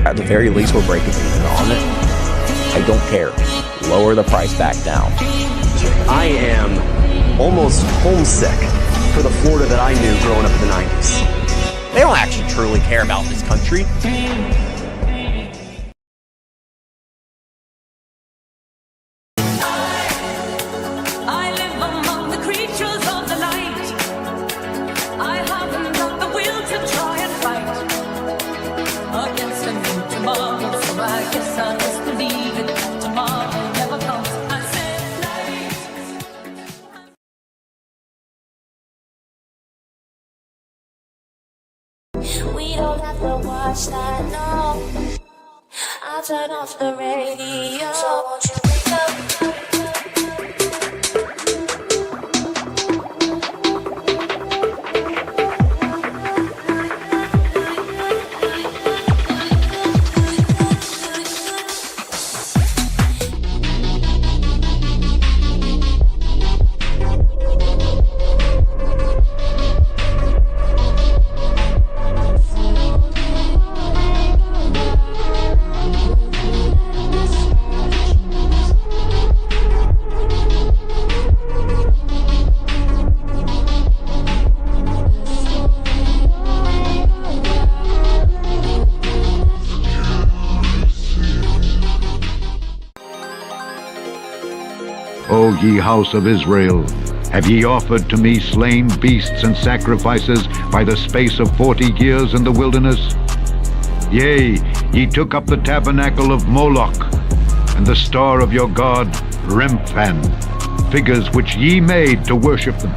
At the very least, we're breaking even on it. I don't care. Lower the price back down. I am almost homesick for the Florida that I knew growing up in the 90s. They don't actually truly care about this country. We don't have to watch that, no. I'll turn off the radio. So won't you wake up? O ye house of Israel, have ye offered to me slain beasts and sacrifices by the space of 40 years in the wilderness? Yea, ye took up the tabernacle of Moloch, and the star of your god Remphan, figures which ye made to worship them.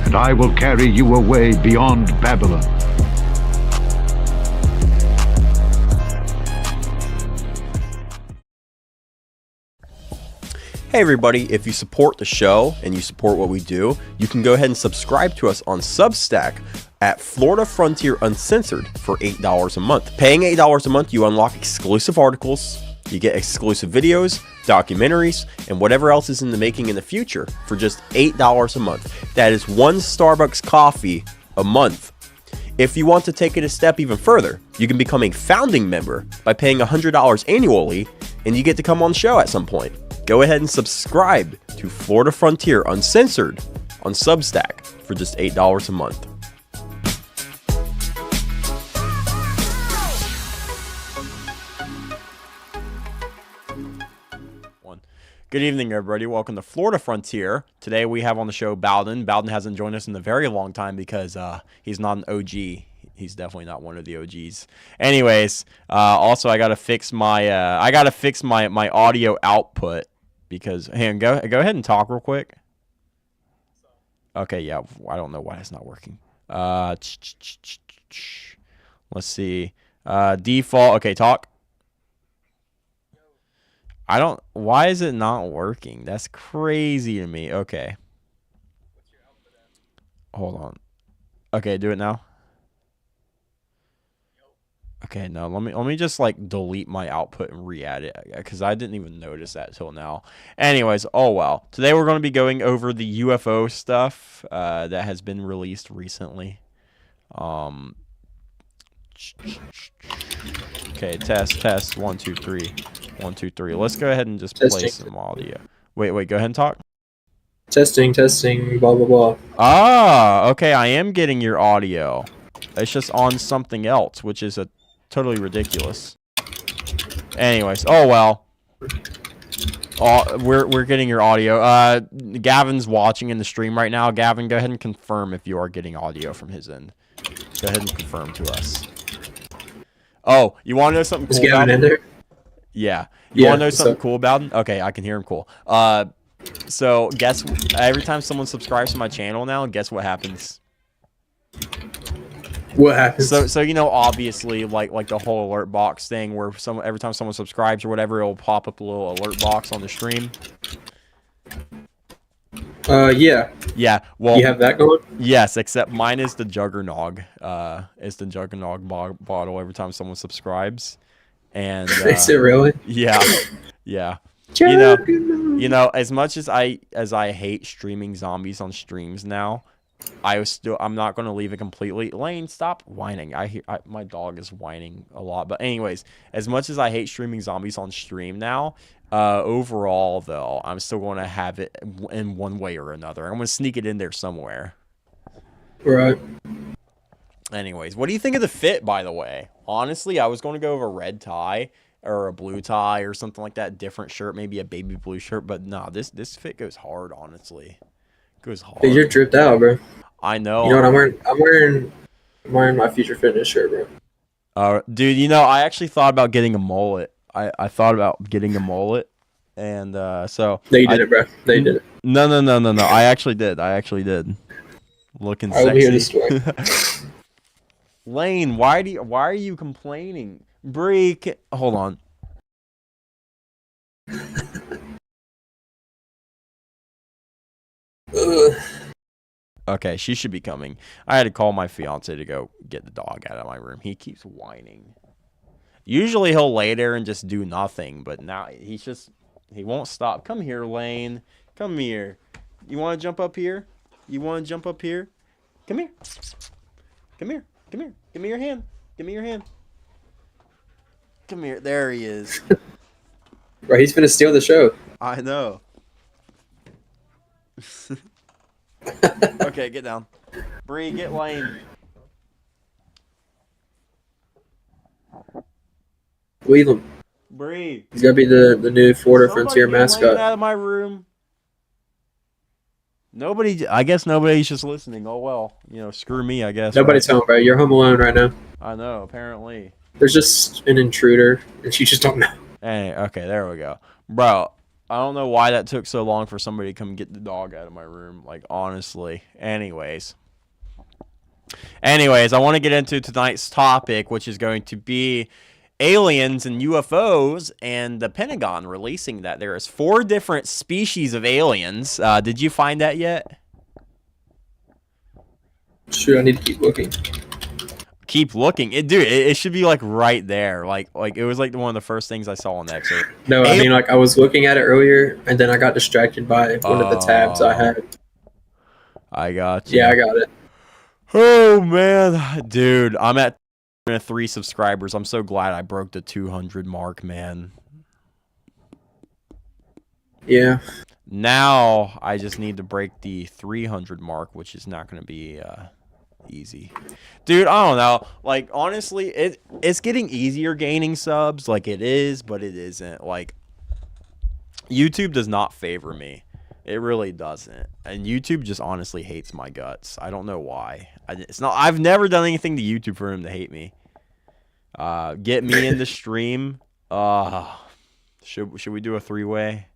And I will carry you away beyond Babylon. Hey everybody, if you support the show and you support what we do, you can go ahead and subscribe to us on Substack at Florida Frontier Uncensored for $8 a month. Paying $8 a month, you unlock exclusive articles, you get exclusive videos, documentaries, and whatever else is in the making in the future for just $8 a month. That is one Starbucks coffee a month. If you want to take it a step even further, you can become a founding member by paying $100 annually, and you get to come on the show at some point. Go ahead and subscribe to Florida Frontier Uncensored on Substack for just $8 a month. Good evening, everybody. Welcome to Florida Frontier. Today we have on the show Bowden. Bowden hasn't joined us in a very long time because he's not an OG. He's definitely not one of the OGs. Anyways, also I gotta fix my my audio output because hang on, go ahead and talk real quick. Okay, yeah, I don't know why it's not working. Let's see. Default. Okay, talk. Why is it not working? That's crazy to me. Okay. Hold on. Okay, do it now. Okay, no, let me just like delete my output and re-add it because I didn't even notice that till now. Anyways, oh well. Today we're going to be going over the UFO stuff that has been released recently. Okay, test 1 2 3 1 2 3. Let's go ahead and just play some audio. Wait, go ahead and talk. Testing, blah blah blah. Ah, okay, I am getting your audio. It's just on something else, which is totally ridiculous. Anyways, oh well. We're getting your audio. Gavin's watching in the stream right now. Gavin, go ahead and confirm if you are getting audio from his end. Go ahead and confirm to us. Oh, you want to know something cool? Is Gavin in there? Yeah. You want to know something cool about him? Okay, I can hear him cool. So guess every time someone subscribes to my channel now, guess what happens? What happens? So you know, obviously, like the whole alert box thing, where every time someone subscribes or whatever, it'll pop up a little alert box on the stream. Yeah. Yeah. Well, you have that going? Yes, except mine is the Juggernog. It's the Juggernog bottle every time someone subscribes. And is it really? Yeah. Yeah. You know, as much as I hate streaming zombies on streams now, I'm not going to leave it completely. Lane, stop whining. My dog is whining a lot. But anyways, as much as I hate streaming zombies on stream now, overall though, I'm still going to have it in one way or another. I'm going to sneak it in there somewhere. Right. Anyways, what do you think of the fit, by the way? Honestly, I was going to go with a red tie or a blue tie or something like that, different shirt, maybe a baby blue shirt, but nah, this fit goes hard, honestly. Goes hard. Dude, you're dripped out, bro. I know. You know what I'm wearing? I'm wearing my Future Fitness shirt, bro. Dude, you know, I actually thought about getting a mullet. I thought about getting a mullet, and so. No, you did it, bro. No, you did it. No. I actually did. Looking I will hear the sexy. story. Lane, why are you complaining? Bree, hold on. Okay, she should be coming. I had to call my fiance to go get the dog out of my room. He keeps whining. Usually he'll lay there and just do nothing, but now he won't stop. Come here, Lane. Come here. You want to jump up here? Come here. Come here. Give me your hand. Come here. There he is. Bro, he's gonna steal the show. I know. Okay, get down. Bree, get Lane. Leave him. Bree. He's gonna be the new Florida Frontier Somebody get Lane mascot. out of my room. I guess nobody's just listening. Oh well, screw me, I guess. Nobody's home, bro. You're home alone right now. I know, apparently. There's just an intruder, and you just don't know. Hey, okay, there we go. Bro, I don't know why that took so long for somebody to come get the dog out of my room. Like, honestly. Anyways, I want to get into tonight's topic, which is going to be aliens and UFOs, and the Pentagon releasing that there is 4 different species of aliens. Did you find that yet? Shoot, I need to keep looking. Keep looking. It should be like right there. Like it was like one of the first things I saw on the excerpt. No, I mean, like, I was looking at it earlier, and then I got distracted by one of the tabs I had. I got you. Yeah, I got it. Oh, man. Dude, I'm at 3 subscribers. I'm so glad I broke the 200 mark, man. Yeah. Now, I just need to break the 300 mark, which is not going to be easy. Dude, I don't know. Like, honestly, it's getting easier gaining subs. Like, it is, but it isn't. Like, YouTube does not favor me. It really doesn't. And YouTube just honestly hates my guts. I don't know why. I've never done anything to YouTube for him to hate me. Get me in the stream. Should we do a 3-way?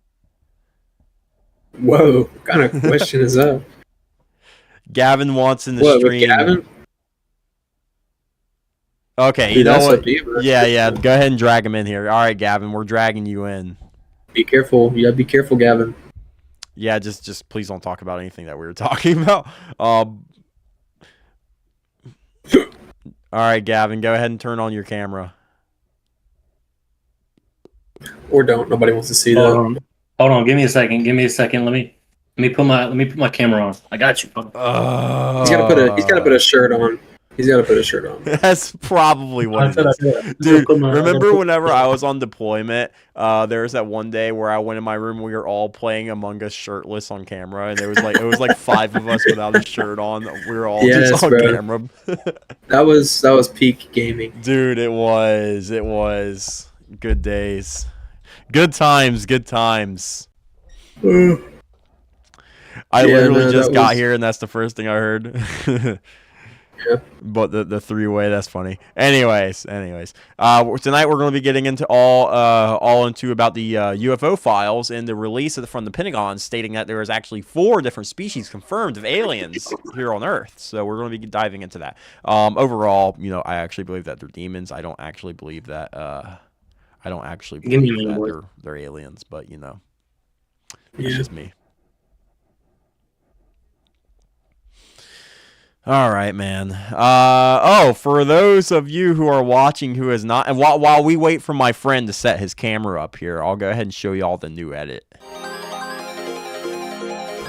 Whoa, what kind of question is that? Gavin wants in the What, stream. with Gavin? Okay, Dude, you know that's what? up to you, bro. Yeah. Go ahead and drag him in here. All right, Gavin, we're dragging you in. Be careful. You gotta be careful, Gavin. Yeah, just please don't talk about anything that we were talking about. All right, Gavin, go ahead and turn on your camera. Or don't. Nobody wants to see that. Hold on. Give me a second. Let me put my camera on. I got you. He's gotta put a shirt on. He's gotta put a shirt on. That's probably what it is. Dude, remember whenever I was on deployment, there was that one day where I went in my room and we were all playing Among Us shirtless on camera, and it was like 5 of us without a shirt on. We were all just on camera. That was peak gaming. Dude, it was good days. Good times. I literally just got here, and that's the first thing I heard. Yeah. But the 3-way, that's funny. Anyways, tonight we're going to be getting into all into about the UFO files and the release from the Pentagon stating that there is actually 4 different species confirmed of aliens here on Earth. So we're going to be diving into that. Overall, I actually believe that they're demons. I don't actually believe that. They're aliens, but it's just me. All right, man. For those of you who are watching who has not, and while we wait for my friend to set his camera up here, I'll go ahead and show you all the new edit.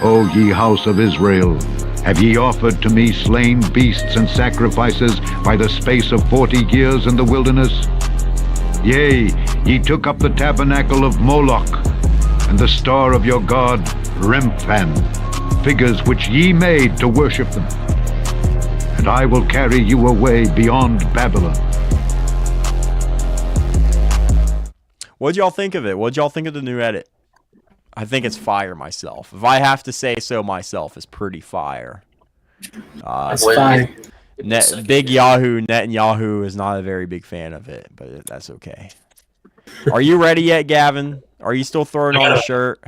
O ye house of Israel, have ye offered to me slain beasts and sacrifices by the space of 40 years in the wilderness? Yea, ye took up the tabernacle of Moloch, and the star of your god Remphan, figures which ye made to worship them. And I will carry you away beyond Babylon. What'd y'all think of it? What'd y'all think of the new edit? I think it's fire myself. If I have to say so myself, it's pretty fire. That's fine. Big Yahoo Netanyahu is not a very big fan of it, but that's okay. Are you ready yet, Gavin? Are you still throwing on a shirt?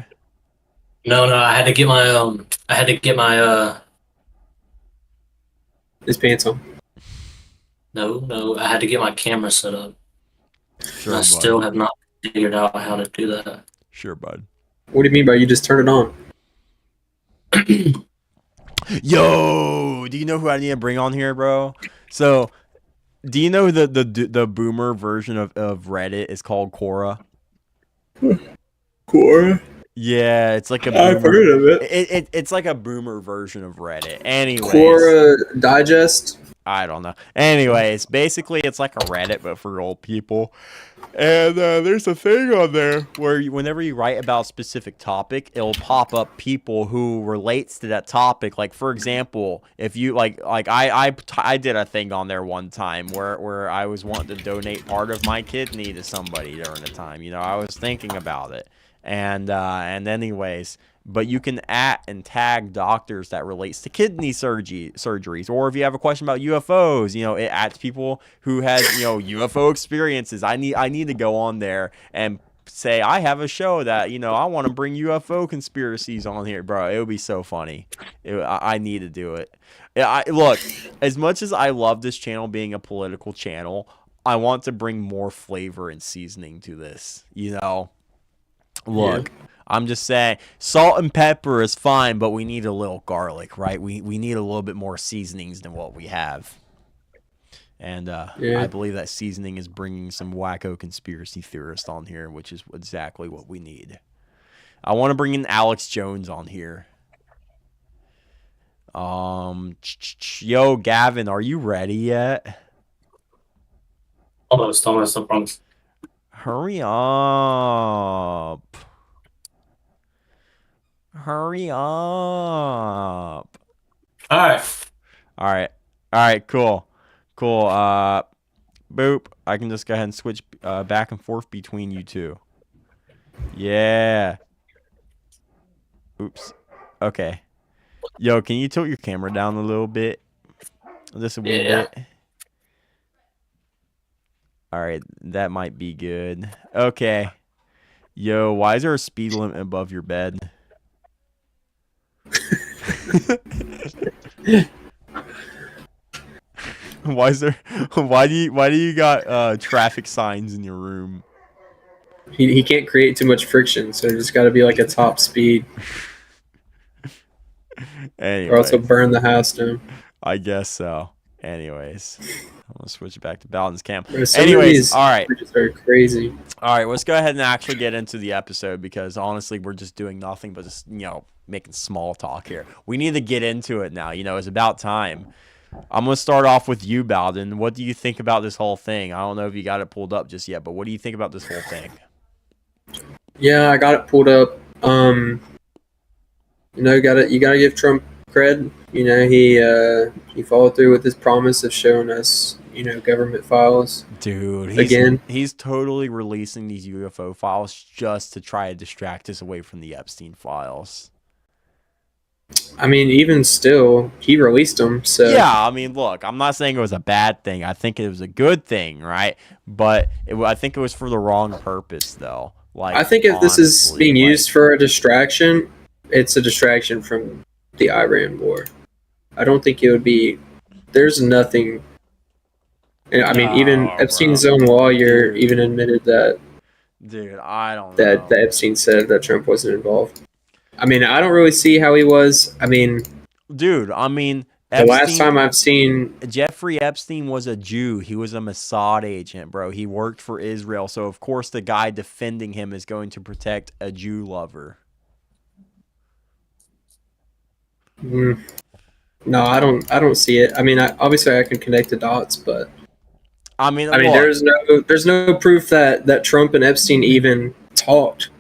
No, I had to get my His pants on. No, I had to get my camera set up. Sure, I bud. still have not figured out how to do that. Sure, bud. What do you mean by you just turn it on? Yo, do you know who I need to bring on here, bro? So, do you know the boomer version of Reddit is called Quora? Quora? Yeah, it's like a boomer. I've heard of it. It's like a boomer version of Reddit. Anyways, Quora Digest? I don't know. Anyways, basically it's like a Reddit but for old people. And there's a thing on there where whenever you write about a specific topic, it'll pop up people who relates to that topic. Like for example, if you like I did a thing on there one time where I was wanting to donate part of my kidney to somebody during the time. You know, I was thinking about it. And anyways, but you can @ and tag doctors that relates to kidney surgeries, or if you have a question about UFOs, you know, it @ people who has, you know, UFO experiences. I need to go on there and say I have a show that, you know, I want to bring UFO conspiracies on here, bro. It would be so funny. I need to do it. Look, as much as I love this channel being a political channel, I want to bring more flavor and seasoning to this, you know. Look, yeah. I'm just saying, salt and pepper is fine, but we need a little garlic, right? We need a little bit more seasonings than what we have. And I believe that seasoning is bringing some wacko conspiracy theorists on here, which is exactly what we need. I want to bring in Alex Jones on here. Yo, Gavin, are you ready yet? Almost, I promise. Hurry up. Hurry up. All right, cool. Boop. I can just go ahead and switch back and forth between you two. Yeah. Oops. Okay. Yo, can you tilt your camera down a little bit? Just a wee bit. All right, that might be good. Okay. Yo, why is there a speed limit above your bed? Why do you got traffic signs in your room? He can't create too much friction, so there's got to be like a top speed. Anyways, or else he'll burn the house down. I guess so. Anyways, I'm gonna switch it back to Balance Cam. Anyways, all right. Just very crazy. All right, let's go ahead and actually get into the episode because honestly, we're just doing nothing but just, you know, making small talk here. We need to get into it now. You know, it's about time. I'm gonna start off with you, Bowden. What do you think about this whole thing? I don't know if you got it pulled up just yet, but what do you think about this whole thing? Yeah, I got it pulled up. You know, you gotta give Trump cred. You know, he followed through with his promise of showing us, you know, government files. Dude, he's totally releasing these UFO files just to try to distract us away from the Epstein files. I mean, even still, he released them. So yeah, I mean, look, I'm not saying it was a bad thing. I think it was a good thing, right? But I think it was for the wrong purpose, though. Like, I think if this is being used for a distraction, it's a distraction from the Iran war. I don't think it would be. There's nothing. I mean, even Epstein's own lawyer even admitted that. Dude, I don't know. That Epstein said that Trump wasn't involved. I mean, I don't really see how he was. I mean, dude, I mean, the last time I've seen Jeffrey Epstein was a Jew. He was a Mossad agent, bro. He worked for Israel, so of course the guy defending him is going to protect a Jew lover. No, I don't see it. I mean, obviously I can connect the dots, but I mean, I mean, look, there's no proof that Trump and Epstein even talked.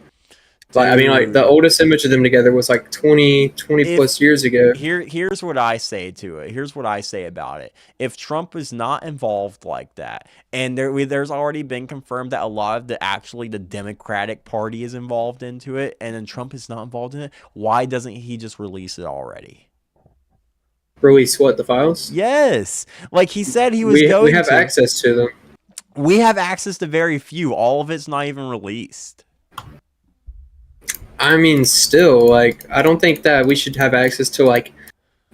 Like, I mean, like the dude. oldest image of them together was like 20 If plus years ago. here's what I say to it. Here's what I say about it. If Trump is not involved like that, and there's already been confirmed that a lot of the Democratic Party is involved into it, and then Trump is not involved in it, why doesn't he just release it already? Release what, the files? Yes, like he said he was We going have to. access to them. We have access to very few. All of it's not even released. I mean, still, like, I don't think that we should have access to like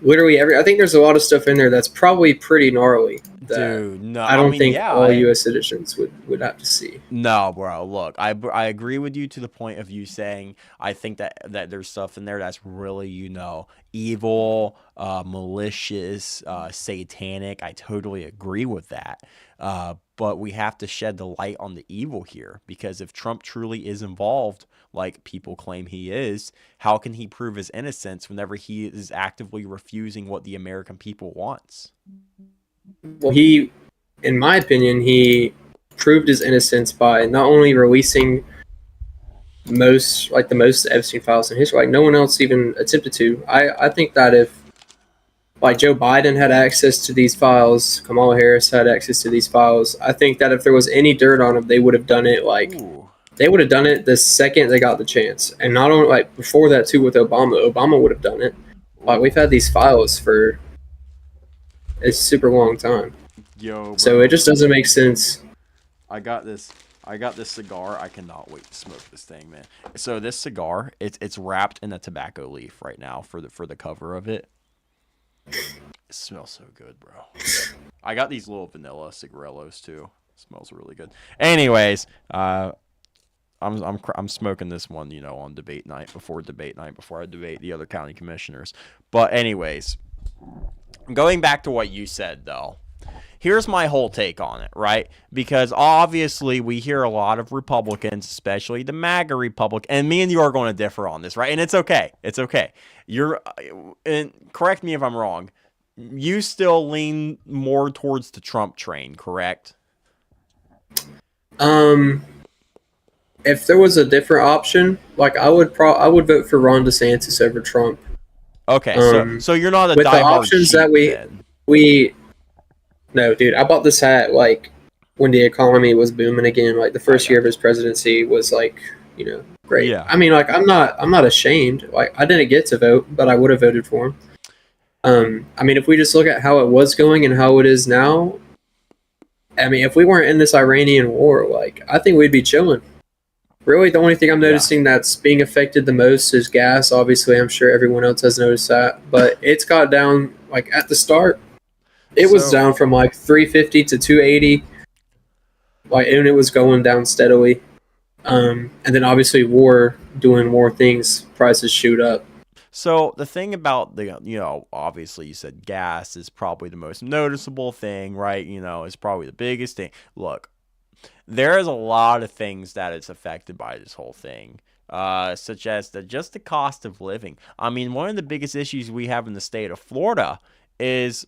literally every. I think there's a lot of stuff in there that's probably pretty gnarly. That Dude, no, I don't mean, think yeah, all U.S. citizens would have to see. No, bro. Look, I agree with you to the point of you saying I think that there's stuff in there that's really, evil, malicious, satanic. I totally agree with that. But we have to shed the light on the evil here, because if Trump truly is involved, like people claim he is, how can he prove his innocence whenever he is actively refusing what the American people wants? Well, in my opinion, he proved his innocence by not only releasing the most Epstein files in history. Like, no one else even attempted to. I think that if like Joe Biden had access to these files, Kamala Harris had access to these files, I think that if there was any dirt on them, they would have done it Ooh. they would have done it the second they got the chance. And not only like before that too with Obama would have done it. Like, we've had these files for a super long time. Yo, bro. So it just doesn't make sense. I got this cigar. I cannot wait to smoke this thing, man. So this cigar, it's wrapped in a tobacco leaf right now for the cover of it. It smells so good, bro. I got these little vanilla cigarillos too. It smells really good. Anyways, I'm smoking this one, on debate night before I debate the other county commissioners. But anyways, going back to what you said though. Here's my whole take on it, right? Because obviously we hear a lot of Republicans, especially the MAGA Republic, and me and you are going to differ on this, right? And it's okay. It's okay. And correct me if I'm wrong. You still lean more towards the Trump train, correct? If there was a different option, like I would vote for Ron DeSantis over Trump. Okay, so you're not a with the diehard options sheep, that then. No, dude, I bought this hat like when the economy was booming again. Like the first year of his presidency was like, great. Yeah. I mean, like I'm not ashamed. Like I didn't get to vote, but I would have voted for him. I mean, if we just look at how it was going and how it is now, I mean, if we weren't in this Iranian war, like I think we'd be chilling. Really, the only thing I'm noticing that's being affected the most is gas. Obviously, I'm sure everyone else has noticed that, but it's got down like at the start. It was down from like 350 to 280, like, and it was going down steadily. And then obviously doing more things, prices shoot up. So the thing about obviously you said gas is probably the most noticeable thing, right? It's probably the biggest thing. Look, there is a lot of things that is affected by this whole thing. Such as just the cost of living. I mean, one of the biggest issues we have in the state of Florida is,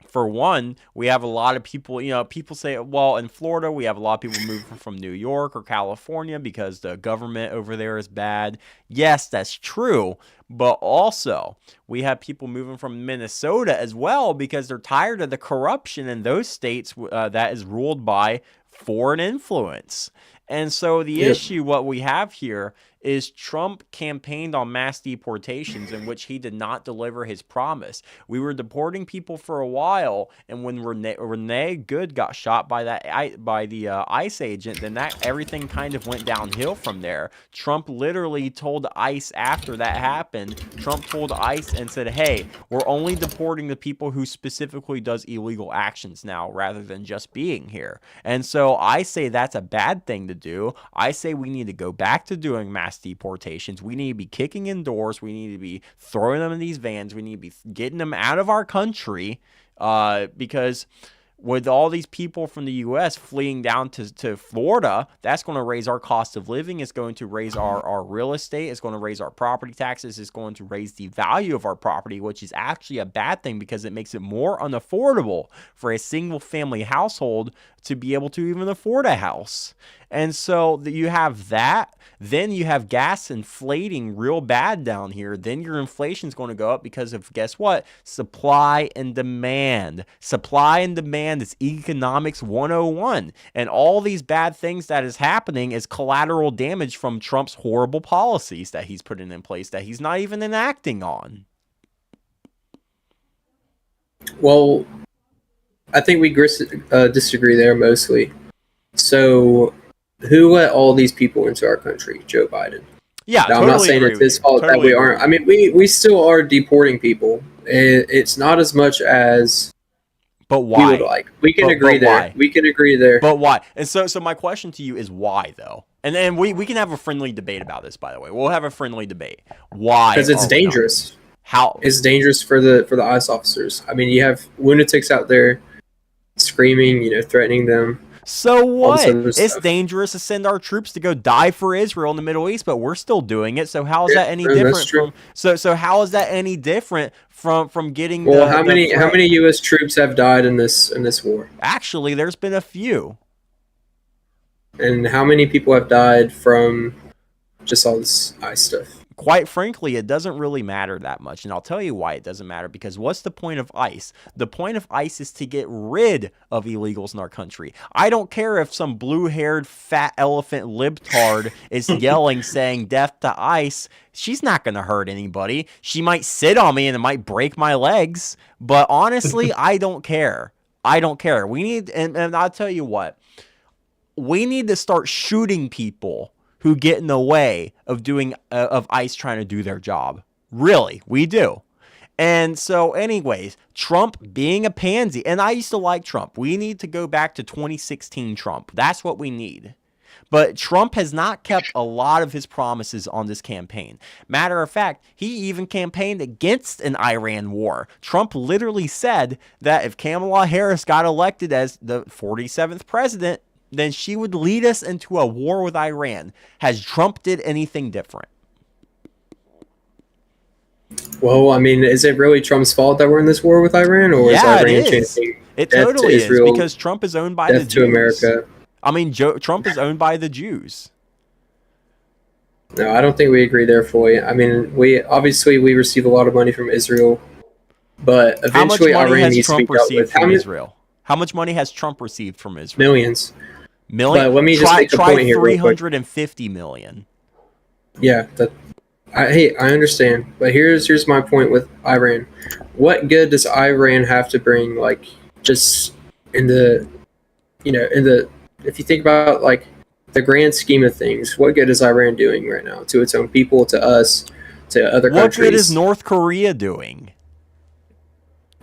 for one, we have a lot of people, people say, well, in Florida, we have a lot of people moving from New York or California because the government over there is bad. Yes, that's true. But also, we have people moving from Minnesota as well because they're tired of the corruption in those states that is ruled by foreign influence. And so the issue, what we have here, is Trump campaigned on mass deportations in which he did not deliver his promise. We were deporting people for a while, and when Renee Good got shot by the ICE agent, then everything kind of went downhill from there. Trump literally told ICE after that happened. Trump told ICE and said, "Hey, we're only deporting the people who specifically does illegal actions now, rather than just being here." And so I say that's a bad thing to do. I say we need to go back to doing mass deportations. We need to be kicking in doors. We need to be throwing them in these vans. We need to be getting them out of our country, because with all these people from the U.S. fleeing down to Florida, that's going to raise our cost of living. It's going to raise our real estate. It's going to raise our property taxes. It's going to raise the value of our property, which is actually a bad thing because it makes it more unaffordable for a single family household to be able to even afford a house. And so you have that. Then you have gas inflating real bad down here. Then your inflation is going to go up because of, guess what? Supply and demand. Supply and demand is economics 101. And all these bad things that is happening is collateral damage from Trump's horrible policies that he's putting in place that he's not even enacting on. Well, I think we disagree there mostly. So, who let all these people into our country? Joe Biden. Yeah, now, totally I'm not saying it's his fault that we aren't. I mean, we still are deporting people. It's not as much as but why? We would like. We can agree there. Why? We can agree there. But why? And so my question to you is why, though? And then we can have a friendly debate about this, by the way. We'll have a friendly debate. Why? Because it's dangerous. How? It's dangerous for the ICE officers. I mean, you have lunatics out there screaming, threatening them. So what? It's dangerous to send our troops to go die for Israel in the Middle East, but we're still doing it. So how is that any different from? So how is that any different from getting? Well, how many U.S. troops have died in this war? Actually, there's been a few. And how many people have died from just all this ICE stuff? Quite frankly, it doesn't really matter that much. And I'll tell you why it doesn't matter. Because what's the point of ICE? The point of ICE is to get rid of illegals in our country. I don't care if some blue-haired fat elephant libtard is yelling saying death to ICE. She's not going to hurt anybody. She might sit on me and it might break my legs. But honestly, I don't care. I don't care. We need, and I'll tell you what. We need to start shooting people who get in the way of of ICE trying to do their job. Really, we do. And so anyways, Trump being a pansy, and I used to like Trump. We need to go back to 2016 Trump. That's what we need. But Trump has not kept a lot of his promises on this campaign. Matter of fact, he even campaigned against an Iran war. Trump literally said that if Kamala Harris got elected as the 47th president, then she would lead us into a war with Iran. Has Trump did anything different? Well, I mean, is it really Trump's fault that we're in this war with Iran, or is Iran changing? It totally is, because Trump is owned by the Jews. To America. I mean, Trump is owned by the Jews. No, I don't think we agree there fully. I mean, we receive a lot of money from Israel, but eventually Iran needs to be dealt with. Israel? How much money has Trump received from Israel? Millions. But let me just make a point here. 350 million. Yeah, I understand, but here's my point with Iran. What good does Iran have to bring? Like, just if you think about like the grand scheme of things, what good is Iran doing right now to its own people, to us, to other countries? What good is North Korea doing?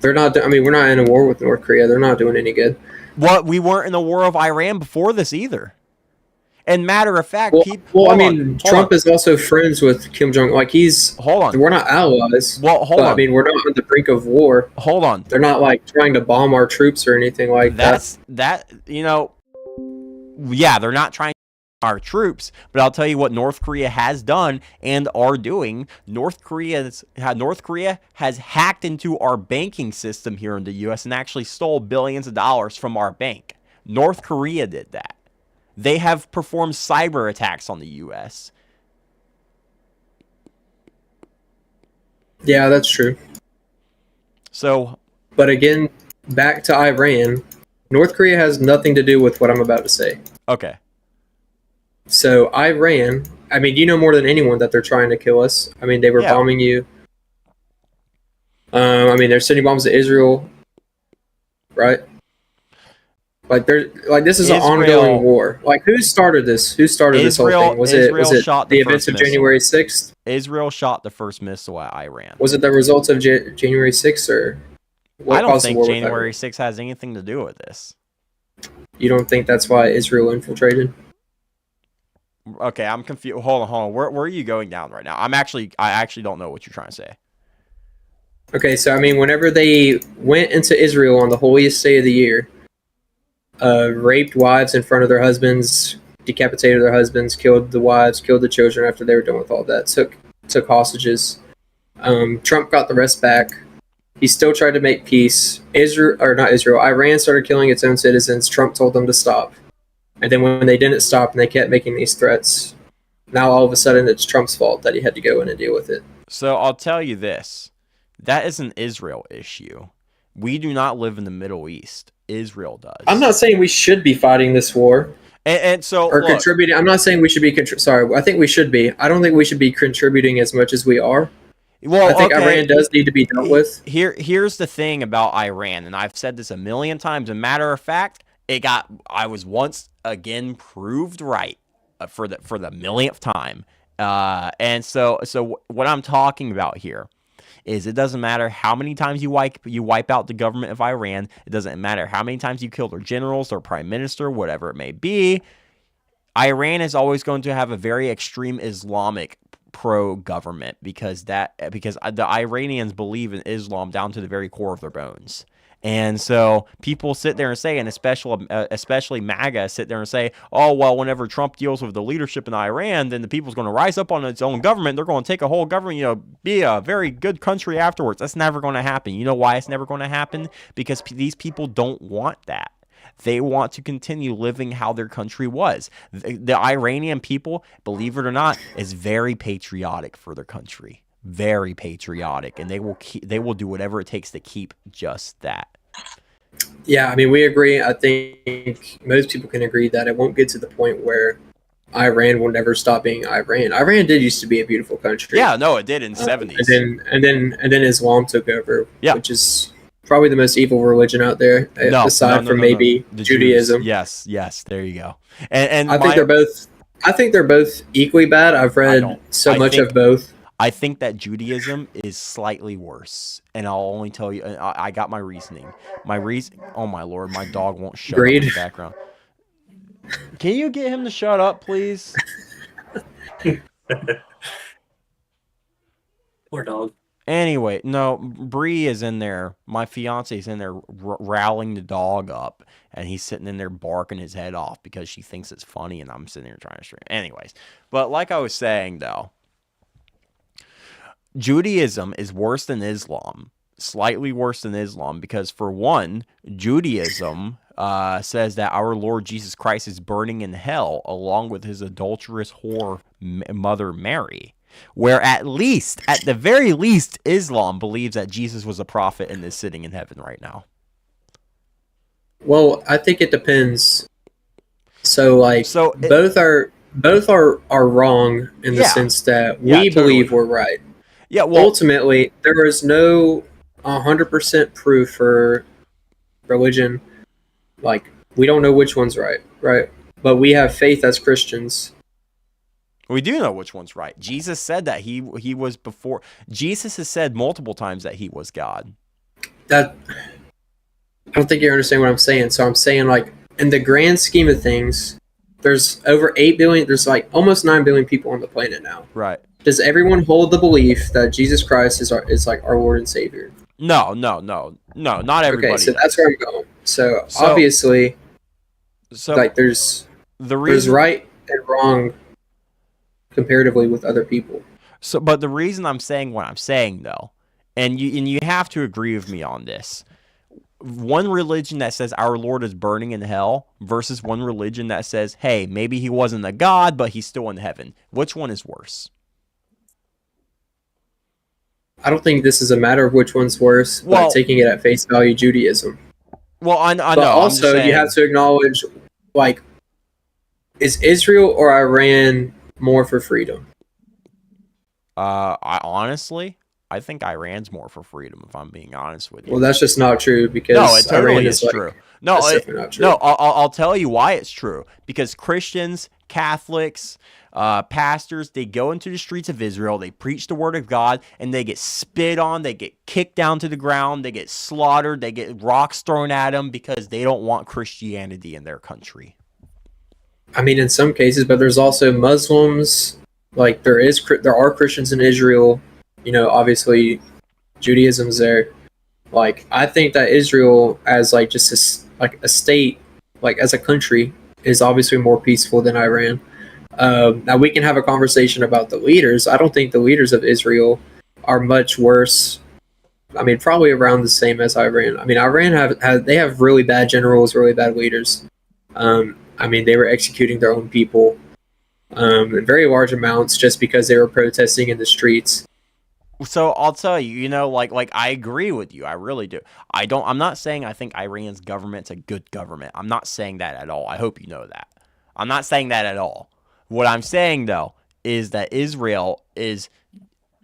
They're not. I mean, we're not in a war with North Korea. They're not doing any good. What? We weren't in the war of Iran before this either. And matter of fact, Trump is also friends with Kim Jong. Like we're not allies. Well, hold on. I mean, we're not on the brink of war. Hold on. They're not like trying to bomb our troops or anything like that. Yeah, they're not trying to bomb our troops, but I'll tell you what North Korea has done and are doing. North Korea has hacked into our banking system here in the U.S. and actually stole billions of dollars from our bank. North Korea did that. They have performed cyber attacks on the U.S. Yeah, that's true. So, but again, back to Iran. North Korea has nothing to do with what I'm about to say. Okay. So Iran, I mean, you know more than anyone that they're trying to kill us. I mean, they were bombing you. I mean, they're sending bombs to Israel, right? Like this is an ongoing war. Like who started this? Who started this whole thing? Was it the events of January 6th? Israel shot the first missile at Iran. Was it the results of January 6th or what? I don't think January 6th has anything to do with this. You don't think that's why Israel infiltrated? Okay, I'm confused. Hold on. Where are you going down right now? I actually don't know what you're trying to say. Okay, so I mean, whenever they went into Israel on the holiest day of the year, raped wives in front of their husbands, decapitated their husbands, killed the wives, killed the children after they were done with all that, took hostages. Trump got the rest back. He still tried to make peace. Iran started killing its own citizens. Trump told them to stop. And then when they didn't stop and they kept making these threats, now all of a sudden it's Trump's fault that he had to go in and deal with it. So I'll tell you this. That is an Israel issue. We do not live in the Middle East. Israel does. I'm not saying we should be fighting this war. And so Or contributing. I'm not saying we should be sorry, I think we should be. I don't think we should be contributing as much as we are. Well, I think okay. Iran does need to be dealt with. Here's the thing about Iran, and I've said this a million times. As a matter of fact, I was once again proved right for the millionth time. And so what I'm talking about here is it doesn't matter how many times you wipe out the government of Iran. It doesn't matter how many times you kill their generals, their prime minister, whatever it may be. Iran is always going to have a very extreme Islamic pro-government because the Iranians believe in Islam down to the very core of their bones. And so people sit there and say, and especially MAGA sit there and say, oh, well, whenever Trump deals with the leadership in Iran, then the people's going to rise up on its own government. They're going to take a whole government, be a very good country afterwards. That's never going to happen. You know why it's never going to happen? Because these people don't want that. They want to continue living how their country was. The Iranian people, believe it or not, is very patriotic for their country. Very patriotic, and they will do whatever it takes to keep just that. Yeah, I mean, we agree. I think most people can agree that it won't get to the point where Iran will never stop being Iran. Iran did used to be a beautiful country. Yeah, no, it did in the 70s. And then Islam took over, yeah, which is probably the most evil religion out there, aside from maybe Judaism. Jews. Yes, there you go. And I think they're both equally bad. I've read so much of both. I think that Judaism is slightly worse, and I'll only tell you. I got my reasoning. Oh my Lord, my dog won't shut up in the background. Can you get him to shut up, please? Poor dog. Anyway, no, Bree is in there. My fiance is in there rallying the dog up, and he's sitting in there barking his head off because she thinks it's funny, and I'm sitting here trying to stream. Anyways, but like I was saying, though, Judaism is worse than Islam, slightly worse than Islam, because for one, Judaism says that our Lord Jesus Christ is burning in hell along with his adulterous whore mother Mary. Where at the very least, Islam believes that Jesus was a prophet and is sitting in heaven right now. Well, I think it depends. Both are wrong in the sense that we believe we're right. Yeah. Well, ultimately, there is no 100% proof for religion. Like, we don't know which one's right? But we have faith as Christians. We do know which one's right. Jesus said that he was before. Jesus has said multiple times that he was God. I don't think you understand what I'm saying. So I'm saying, like, in the grand scheme of things, there's over 8 billion. There's like almost 9 billion people on the planet now. Right. Does everyone hold the belief that Jesus Christ is like our Lord and Savior? No, not everybody. Okay, so that's where I'm going. So obviously, like there's right and wrong comparatively with other people. So, but the reason I'm saying what I'm saying, though, and you have to agree with me on this. One religion that says our Lord is burning in hell versus one religion that says, hey, maybe he wasn't a god, but he's still in heaven. Which one is worse? I don't think this is a matter of which one's worse, but taking it at face value, Judaism. Well, I know. But also, you have to acknowledge, like, is Israel or Iran more for freedom? I think Iran's more for freedom, if I'm being honest with you. Well, that's just not true because no, it totally Iran is like, true. Not true. No, I'll tell you why it's true. Because Christians, Catholics, pastors, they go into the streets of Israel, they preach the word of God, and they get spit on, they get kicked down to the ground, they get slaughtered, they get rocks thrown at them because they don't want Christianity in their country. I mean, in some cases, but there's also Muslims. Like there are Christians in Israel. You know, obviously, Judaism's there. Like, I think that Israel, as like just a state, like as a country, is obviously more peaceful than Iran. Now we can have a conversation about the leaders. I don't think the leaders of Israel are much worse. I mean, probably around the same as Iran. I mean, Iran they have really bad generals, really bad leaders. I mean, they were executing their own people in very large amounts just because they were protesting in the streets. So I'll tell you, like I agree with you. I really do. I'm not saying I think Iran's government's a good government. I'm not saying that at all. I hope you know that. I'm not saying that at all. What I'm saying, though, is that Israel is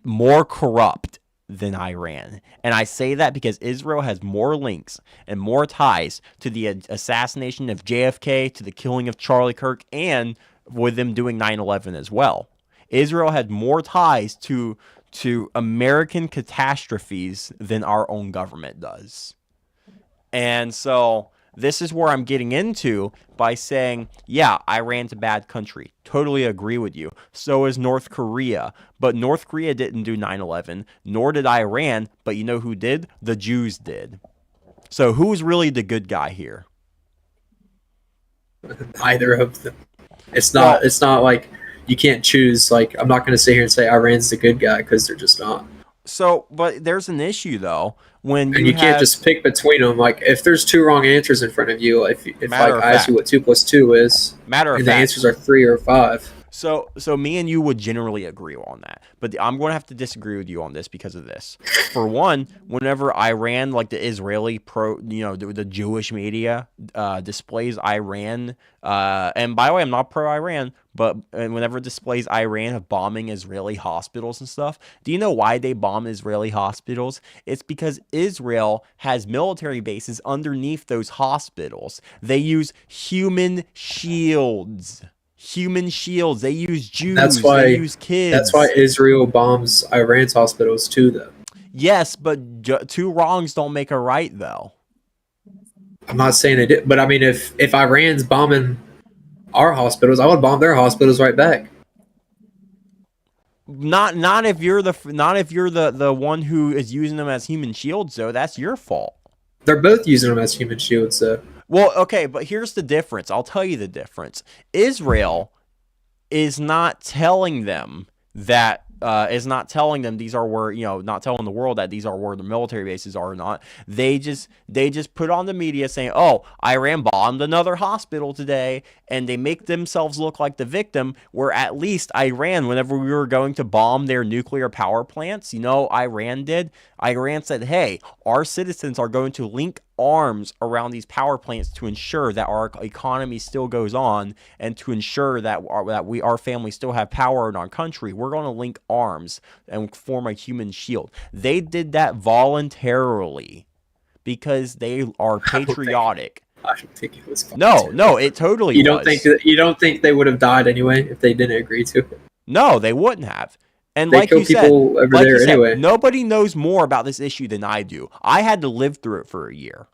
more corrupt than Iran. And I say that because Israel has more links and more ties to the assassination of JFK, to the killing of Charlie Kirk, and with them doing 9/11 as well. Israel had more ties to American catastrophes than our own government does. And so this is where I'm getting into by saying, yeah, Iran's a bad country. Totally agree with you. So is North Korea. But North Korea didn't do 9/11, nor did Iran. But you know who did? The Jews did. So who's really the good guy here? Neither of them. It's not like you can't choose. Like, I'm not going to sit here and say Iran's the good guy because they're just not. So, but there's an issue though when you can't just pick between them. Like, if there's two wrong answers in front of you, if like I ask you what 2 + 2 is, and the answers are 3 or 5. So me and you would generally agree on that, but I'm going to have to disagree with you on this because of this. For one, whenever Iran, like the Israeli the Jewish media displays Iran, and by the way, I'm not pro-Iran, but whenever it displays Iran of bombing Israeli hospitals and stuff, do you know why they bomb Israeli hospitals? It's because Israel has military bases underneath those hospitals. They use human shields. They use Jews. They use kids. That's why Israel bombs Iran's hospitals too, though. Yes, but two wrongs don't make a right, though. I'm not saying they did, but I mean, if Iran's bombing our hospitals, I would bomb their hospitals right back. Not if you're the one who is using them as human shields, though. That's your fault. They're both using them as human shields, though. Well, okay, but here's the difference. I'll tell you the difference. Israel is not telling them that these are where, not telling the world that these are where the military bases are or not. They just put on the media saying, oh, Iran bombed another hospital today, and they make themselves look like the victim, where at least Iran, whenever we were going to bomb their nuclear power plants, Iran said, hey, our citizens are going to link arms around these power plants to ensure that our economy still goes on and to ensure that our families still have power in our country. We're going to link arms and form a human shield. They did that voluntarily because they are patriotic. I don't think it was voluntary. No, it totally was. You don't think they would have died anyway if they didn't agree to it? No, they wouldn't have. And they kill people over there anyway. Nobody knows more about this issue than I do. I had to live through it for a year.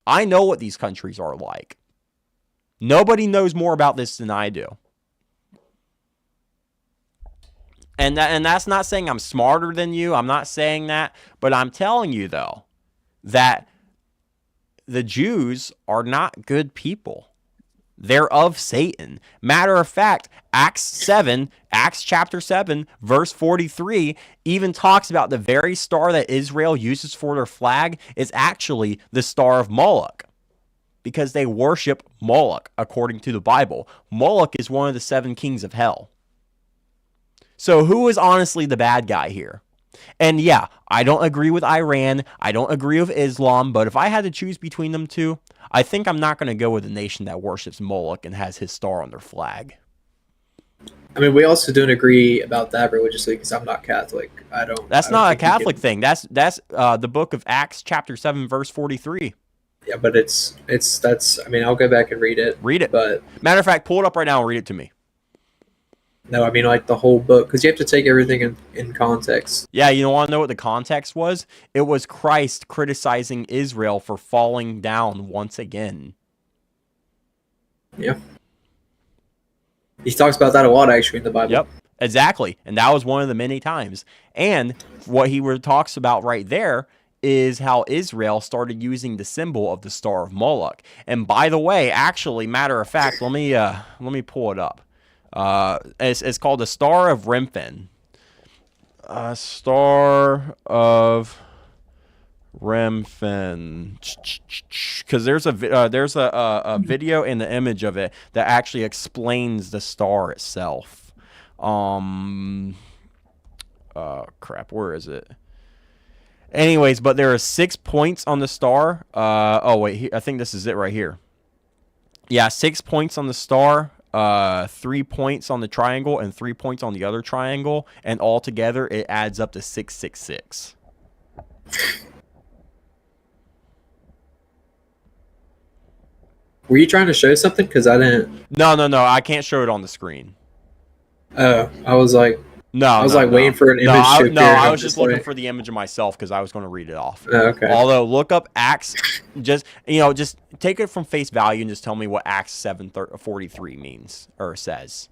I know what these countries are like. Nobody knows more about this than I do. And that's not saying I'm smarter than you. I'm not saying that. But I'm telling you, though, that the Jews are not good people. They're of Satan. Matter of fact, Acts chapter 7, verse 43, even talks about the very star that Israel uses for their flag is actually the star of Moloch, because they worship Moloch according to the Bible. Moloch is one of the 7 kings of hell. So who is honestly the bad guy here? And yeah, I don't agree with Iran. I don't agree with Islam. But if I had to choose between them two, I think I'm not going to go with a nation that worships Moloch and has his star on their flag. I mean, we also don't agree about that religiously because I'm not Catholic. That's not a Catholic thing. That's the book of Acts chapter 7 verse 43. Yeah, but that's. I mean, I'll go back and read it. Read it. But matter of fact, pull it up right now and read it to me. No, I mean like the whole book, because you have to take everything in context. Yeah, you want to know what the context was? It was Christ criticizing Israel for falling down once again. Yeah. He talks about that a lot, actually, in the Bible. Yep, exactly. And that was one of the many times. And what he talks about right there is how Israel started using the symbol of the Star of Moloch. And by the way, actually, matter of fact, let me pull it up. It's called the Star of Remphan. Star of Remphan, because there's a video in the image of it that actually explains the star itself. Crap, where is it? Anyways, but there are 6 points on the star. Oh wait, I think this is it right here. Yeah, 6 points on the star, 3 points on the triangle, and 3 points on the other triangle, and altogether it adds up to 666. Were you trying to show something? Because I didn't. No, I can't show it on the screen. Oh, I was like, No, waiting for an image to appear. I was I'm just looking like- for the image of myself because I was going to read it off. Oh, okay. Although, look up Acts, just take it from face value and just tell me what Acts 7:43 means or says.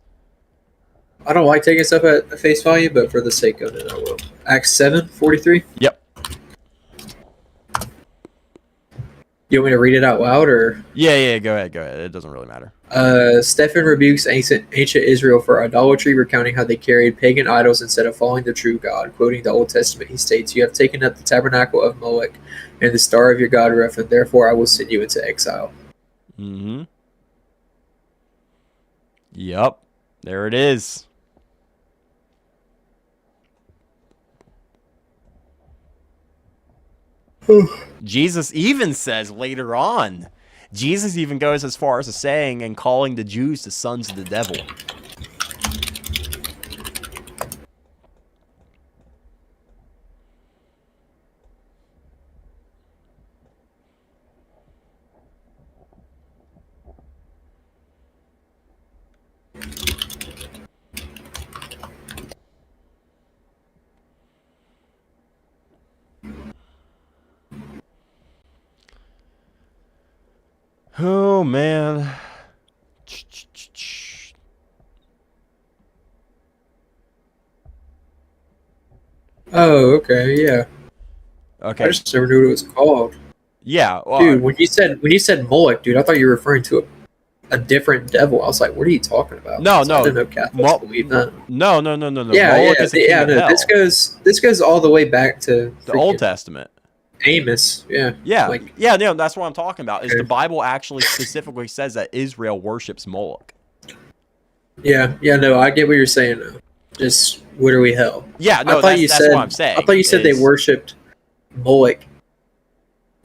I don't like taking stuff at face value, but for the sake of it, I will. Acts 7:43. Yep. You want me to read it out loud, or? Yeah. Go ahead. It doesn't really matter. Stephen rebukes ancient Israel for idolatry, recounting how they carried pagan idols instead of following the true God. Quoting the Old Testament, he states, "You have taken up the tabernacle of Moloch and the star of your God Rephan. Therefore, I will send you into exile." Mm-hmm. Yep. There it is. Jesus even says later on, Jesus even goes as far as saying and calling the Jews the sons of the devil. Oh, man. Oh, okay, yeah. Okay. I just never knew what it was called. Yeah. Well, Dude, when you said Moloch, dude, I thought you were referring to a different devil. I was like, what are you talking about? No, I no. didn't know Catholics believe that. No. Yeah, Moloch is the king of no. hell. This goes all the way back to The Old freaking Testament. Amos. Yeah. Yeah. Like, That's what I'm talking about. Is Okay. the Bible actually specifically says that Israel worships Moloch. yeah, no, I get what you're saying now. Just literally hell. Yeah, no, that's what I'm saying. I thought you said they is- worshipped Moloch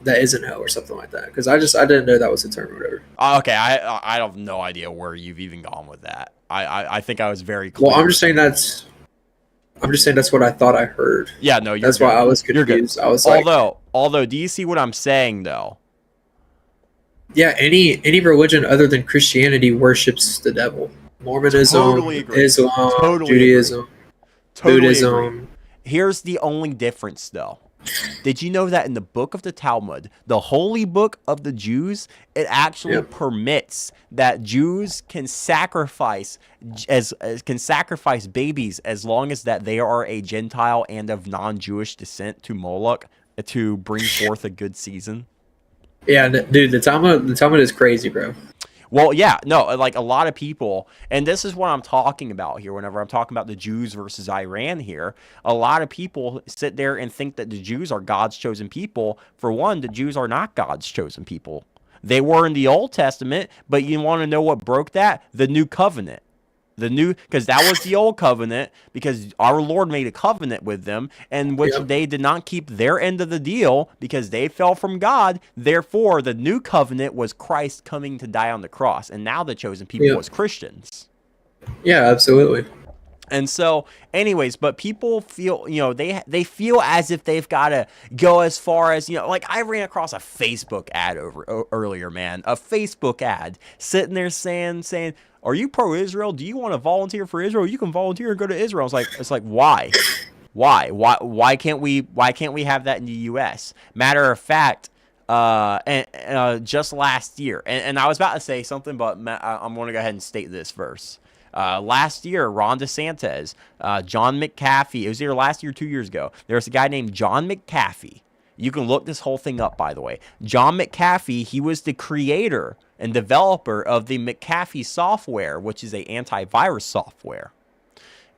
that isn't hell or something like that. Because I didn't know that was a term or whatever. Okay, I have no idea where you've even gone with that. I think I was very clear. Well, I'm just saying that's what I thought I heard. Yeah, no, you're That's good. why I was You're good. confused. I was like, Although, do you see what I'm saying though? yeah, any religion other than Christianity worships the devil. Mormonism, Totally agree. Islam, Totally Judaism, Totally Buddhism. agree. Here's the only difference though. Did you know that in the book of the Talmud, the holy book of the Jews, it actually Yep. permits that Jews can sacrifice babies as long as that they are a Gentile and of non-Jewish descent to Moloch to bring forth a good season? Yeah, dude, the Talmud is crazy, bro. Well, yeah, no, like a lot of people, and this is what I'm talking about here whenever I'm talking about the Jews versus Iran here. A lot of people sit there and think that the Jews are God's chosen people. For one, the Jews are not God's chosen people. They were in the Old Testament, but you want to know what broke that? The New Covenant. Because that was the old covenant, because our Lord made a covenant with them, and which Yep. they did not keep their end of the deal because they fell from God. Therefore, the new covenant was Christ coming to die on the cross, and now the chosen people Yep. was Christians. Yeah, absolutely. And so, anyways, but people feel, they feel as if they've got to go as far as, like I ran across a Facebook ad earlier, man, a Facebook ad sitting there saying, are you pro-Israel? Do you want to volunteer for Israel? You can volunteer and go to Israel. It's like, why? Why can't we have that in the U.S.? Matter of fact, just last year, and I was about to say something, but I'm going to go ahead and state this verse. Last year, Ron DeSantis, John McAfee, it was either last year or 2 years ago, there was a guy named John McAfee. You can look this whole thing up, by the way. John McAfee, he was the creator and developer of the McAfee software, which is a antivirus software.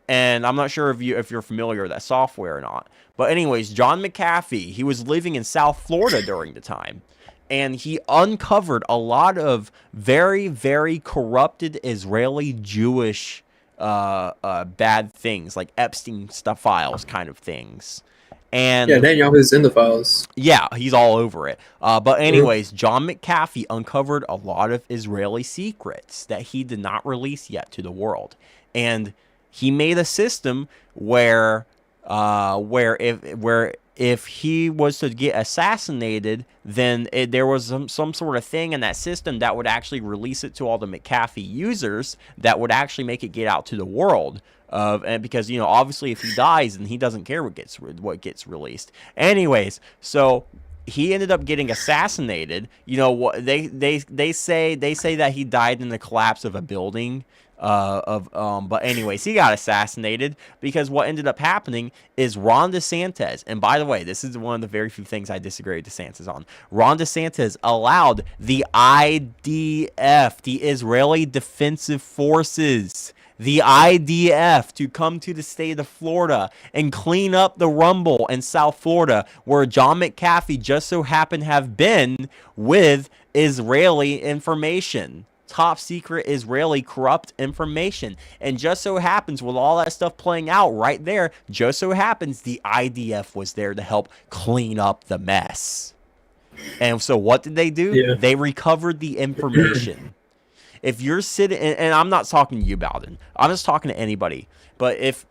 And I'm not sure if you're familiar with that software or not. But anyways, John McAfee, he was living in South Florida during the time. And he uncovered a lot of very, very corrupted Israeli Jewish bad things, like Epstein stuff files kind of things. And yeah, Netanyahu's in the files. yeah, he's all over it. But anyways, John McAfee uncovered a lot of Israeli secrets that he did not release yet to the world. And he made a system where if he was to get assassinated, then there was some sort of thing in that system that would actually release it to all the McAfee users that would actually make it get out to the world. And because, obviously if he dies, then he doesn't care what gets released. Anyways, so he ended up getting assassinated. What they say that he died in the collapse of a building. But anyways, he got assassinated because what ended up happening is Ron DeSantis, and by the way, this is one of the very few things I disagree with DeSantis on. Ron DeSantis allowed the IDF, the Israeli Defensive Forces, the IDF, to come to the state of Florida and clean up the rumble in South Florida where John McAfee just so happened to have been with Israeli information. Top secret Israeli corrupt information. And just so happens, with all that stuff playing out right there, just so happens the IDF was there to help clean up the mess. And so what did they do? Yeah. They recovered the information. If you're sitting, and I'm not talking to you, Bowden, I'm just talking to anybody, but if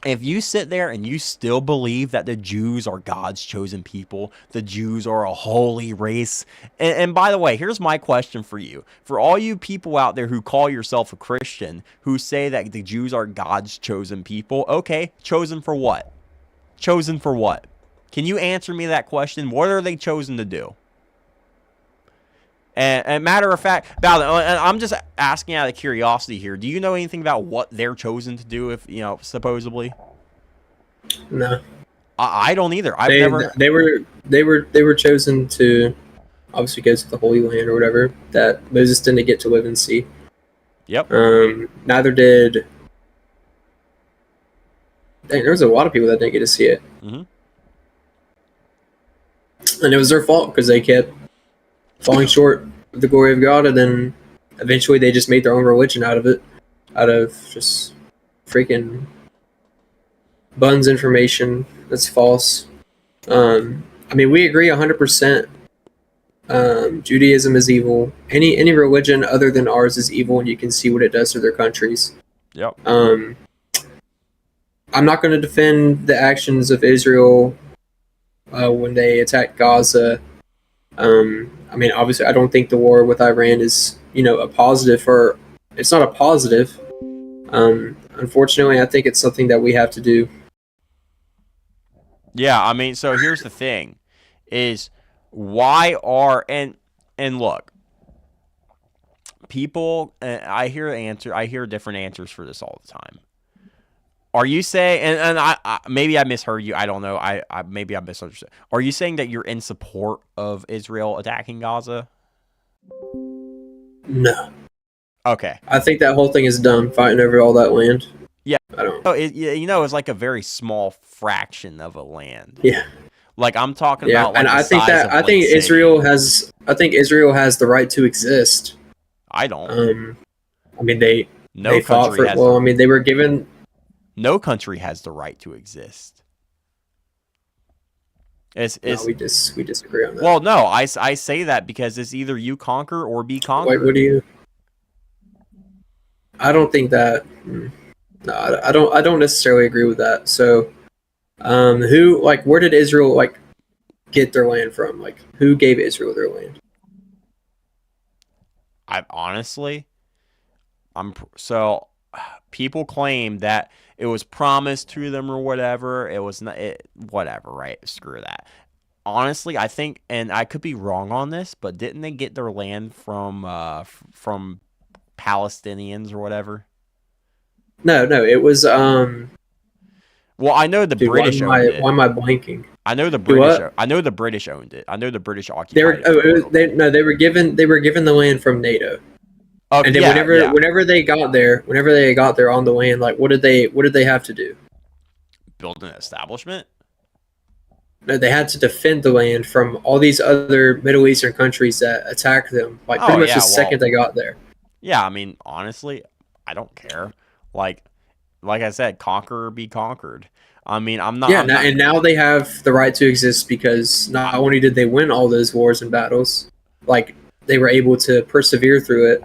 you sit there and you still believe that the Jews are God's chosen people, the Jews are a holy race, and by the way, here's my question for you. For all you people out there who call yourself a Christian, who say that the Jews are God's chosen people, okay, chosen for what? Chosen for what? Can you answer me that question? What are they chosen to do? And matter of fact, Bowden, I'm just asking out of curiosity here. Do you know anything about what they're chosen to do? If supposedly. No, I don't either. They were chosen to obviously go to the Holy Land or whatever that Moses didn't get to live and see. Yep. Neither did. Dang, there was a lot of people that didn't get to see it. Mm-hmm. And it was their fault because they kept falling short of the glory of God, and then eventually they just made their own religion out of it, out of just freaking buns information that's false. We agree 100%. Judaism is evil. Any religion other than ours is evil, and you can see what it does to their countries. Yep. I'm not going to defend the actions of Israel when they attacked Gaza. Obviously, I don't think the war with Iran is, a positive, or it's not a positive. Unfortunately, I think it's something that we have to do. Yeah, so here's the thing, is why are, and look, people, I hear different answers for this all the time. Are you saying, and I maybe I misheard you, I don't know, maybe I misunderstood. Are you saying that you're in support of Israel attacking Gaza? No. Okay. I think that whole thing is dumb, fighting over all that land. Yeah. I don't. It's like a very small fraction of a land. Yeah. Like I'm talking Yeah, about. Like and I think that I think Israel has the right to exist. I don't. They fought for. They were given. No country has the right to exist. We disagree on that. Well, no, I say that because it's either you conquer or be conquered. Wait, what do you? I don't think that. No, I don't necessarily agree with that. So, where did Israel get their land from? Who gave Israel their land? People claim that it was promised to them or whatever. It was not. Whatever, right? Screw that. Honestly, I think, and I could be wrong on this, but didn't they get their land from Palestinians or whatever? No, it was. Well, I know the British owned it. Why am I blanking? I know the Do what? British. I know the British owned it. I know the British occupied They were it. for a little bit. they were given the land from NATO. Okay, And then yeah. whenever they got there on the land, like what did they have to do? Build an establishment. No, they had to defend the land from all these other Middle Eastern countries that attacked them. Like pretty Oh, much yeah, the second they got there. Yeah, I mean, honestly, I don't care. Like I said, conquer or be conquered. I mean, I'm not. Yeah, I'm not and now they have the right to exist because not only did they win all those wars and battles, like they were able to persevere through it.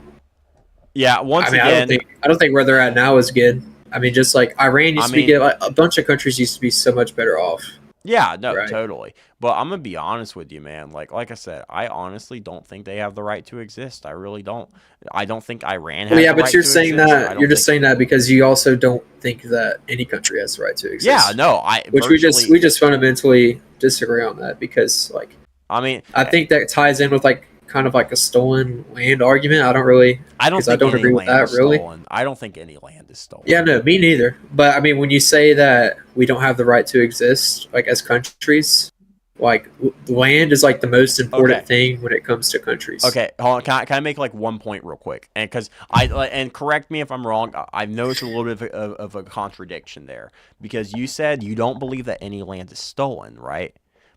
yeah. Once I mean, again, I don't think where they're at now is good. I mean, just like Iran used I to be mean- good, like, a bunch of countries used to be so much better off. yeah, no, Right. totally. But I'm gonna be honest with you, man. Like I said, I honestly don't think they have the right to exist. I really don't. I don't think Iran has. Well, yeah, the but right you're to saying exist. I that don't you're just think- saying that because you also don't think that any country has the right to exist. Yeah, no. Which we just fundamentally disagree on that because like I mean, I think that ties in with like kind of like a stolen land argument. I don't really. I don't 'cause I think don't any agree with land that, is really. stolen. I don't think any land is stolen. Yeah, no, me neither. But I mean, when you say that we don't have the right to exist, like as countries, like land is like the most important Okay. thing when it comes to countries. Okay, hold on. Can I make like one point real quick? And because and correct me if I'm wrong. I've noticed a little bit of a contradiction there because you said you don't believe that any land is stolen, right?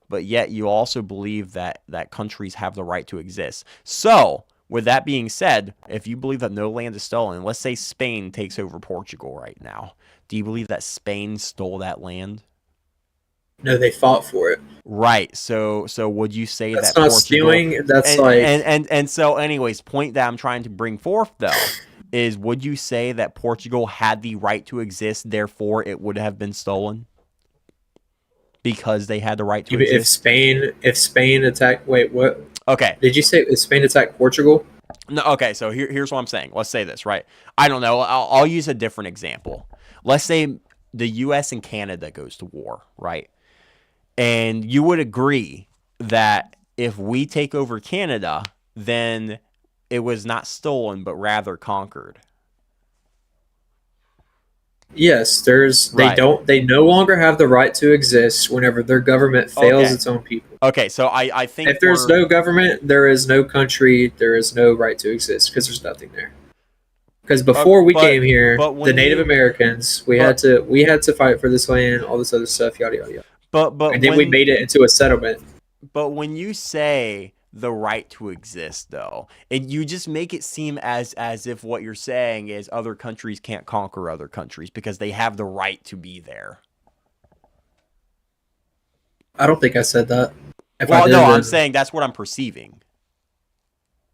But yet you also believe that countries have the right to exist. So with that being said, if you believe that no land is stolen, let's say Spain takes over Portugal right now. Do you believe that Spain stole that land? No, they fought for it. Right. So would you say That's that not Portugal, stealing. That's and, like and so anyways, point that I'm trying to bring forth though is would you say that Portugal had the right to exist, therefore it would have been stolen? Because they had the right to exist. if Spain attacked. Wait, what Okay. did you say? If Spain attacked Portugal? No, okay, so here's what I'm saying. Let's say this, right? I don't know. I'll use a different example. Let's say the US and Canada goes to war, right? And you would agree that if we take over Canada, then it was not stolen, but rather conquered. Yes, Right. they no longer have the right to exist whenever their government fails Okay. its own people. Okay, so I think If there's no government, there is no country, there is no right to exist because there's nothing there. Because before we but- came here, but when the Native you- Americans, we had to fight for this land, all this other stuff, yada yada yada. but And then we when- made it into a settlement. But when you say the right to exist, though, and you just make it seem as if what you're saying is other countries can't conquer other countries because they have the right to be there. I don't think I said that. If I Well, did, no, I'm then- saying that's what I'm perceiving.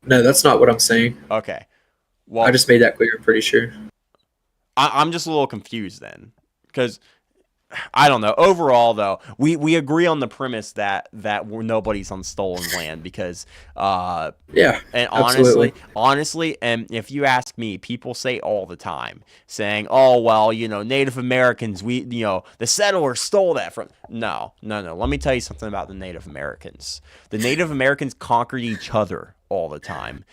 no, that's not what I'm saying. Okay. Well, I just made that clear. I'm pretty sure. I'm just a little confused then, because I don't know. Overall, though, we agree on the premise that nobody's on stolen land because Yeah, and absolutely. honestly, and if you ask me, people say all the time, saying, "Oh, well, Native Americans, the settlers stole that from." No. Let me tell you something about the Native Americans. The Native Americans conquered each other all the time.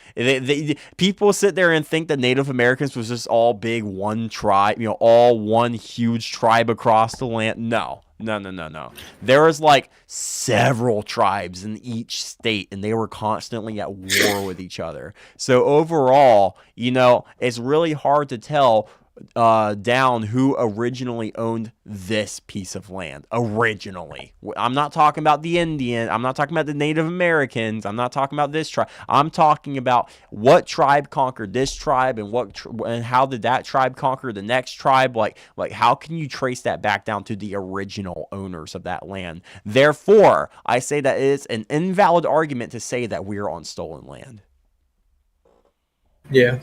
People sit there and think that Native Americans was just all big one tribe, all one huge tribe across the land. No. There was like several tribes in each state, and they were constantly at war with each other. So overall, it's really hard to tell down who originally owned this piece of land. Originally, I'm not talking about the Indian. I'm not talking about the Native Americans. I'm not talking about this tribe. I'm talking about what tribe conquered this tribe and and how did that tribe conquer the next tribe. Like how can you trace that back down to the original owners of that land? Therefore, I say that it is an invalid argument to say that we're on stolen land. Yeah.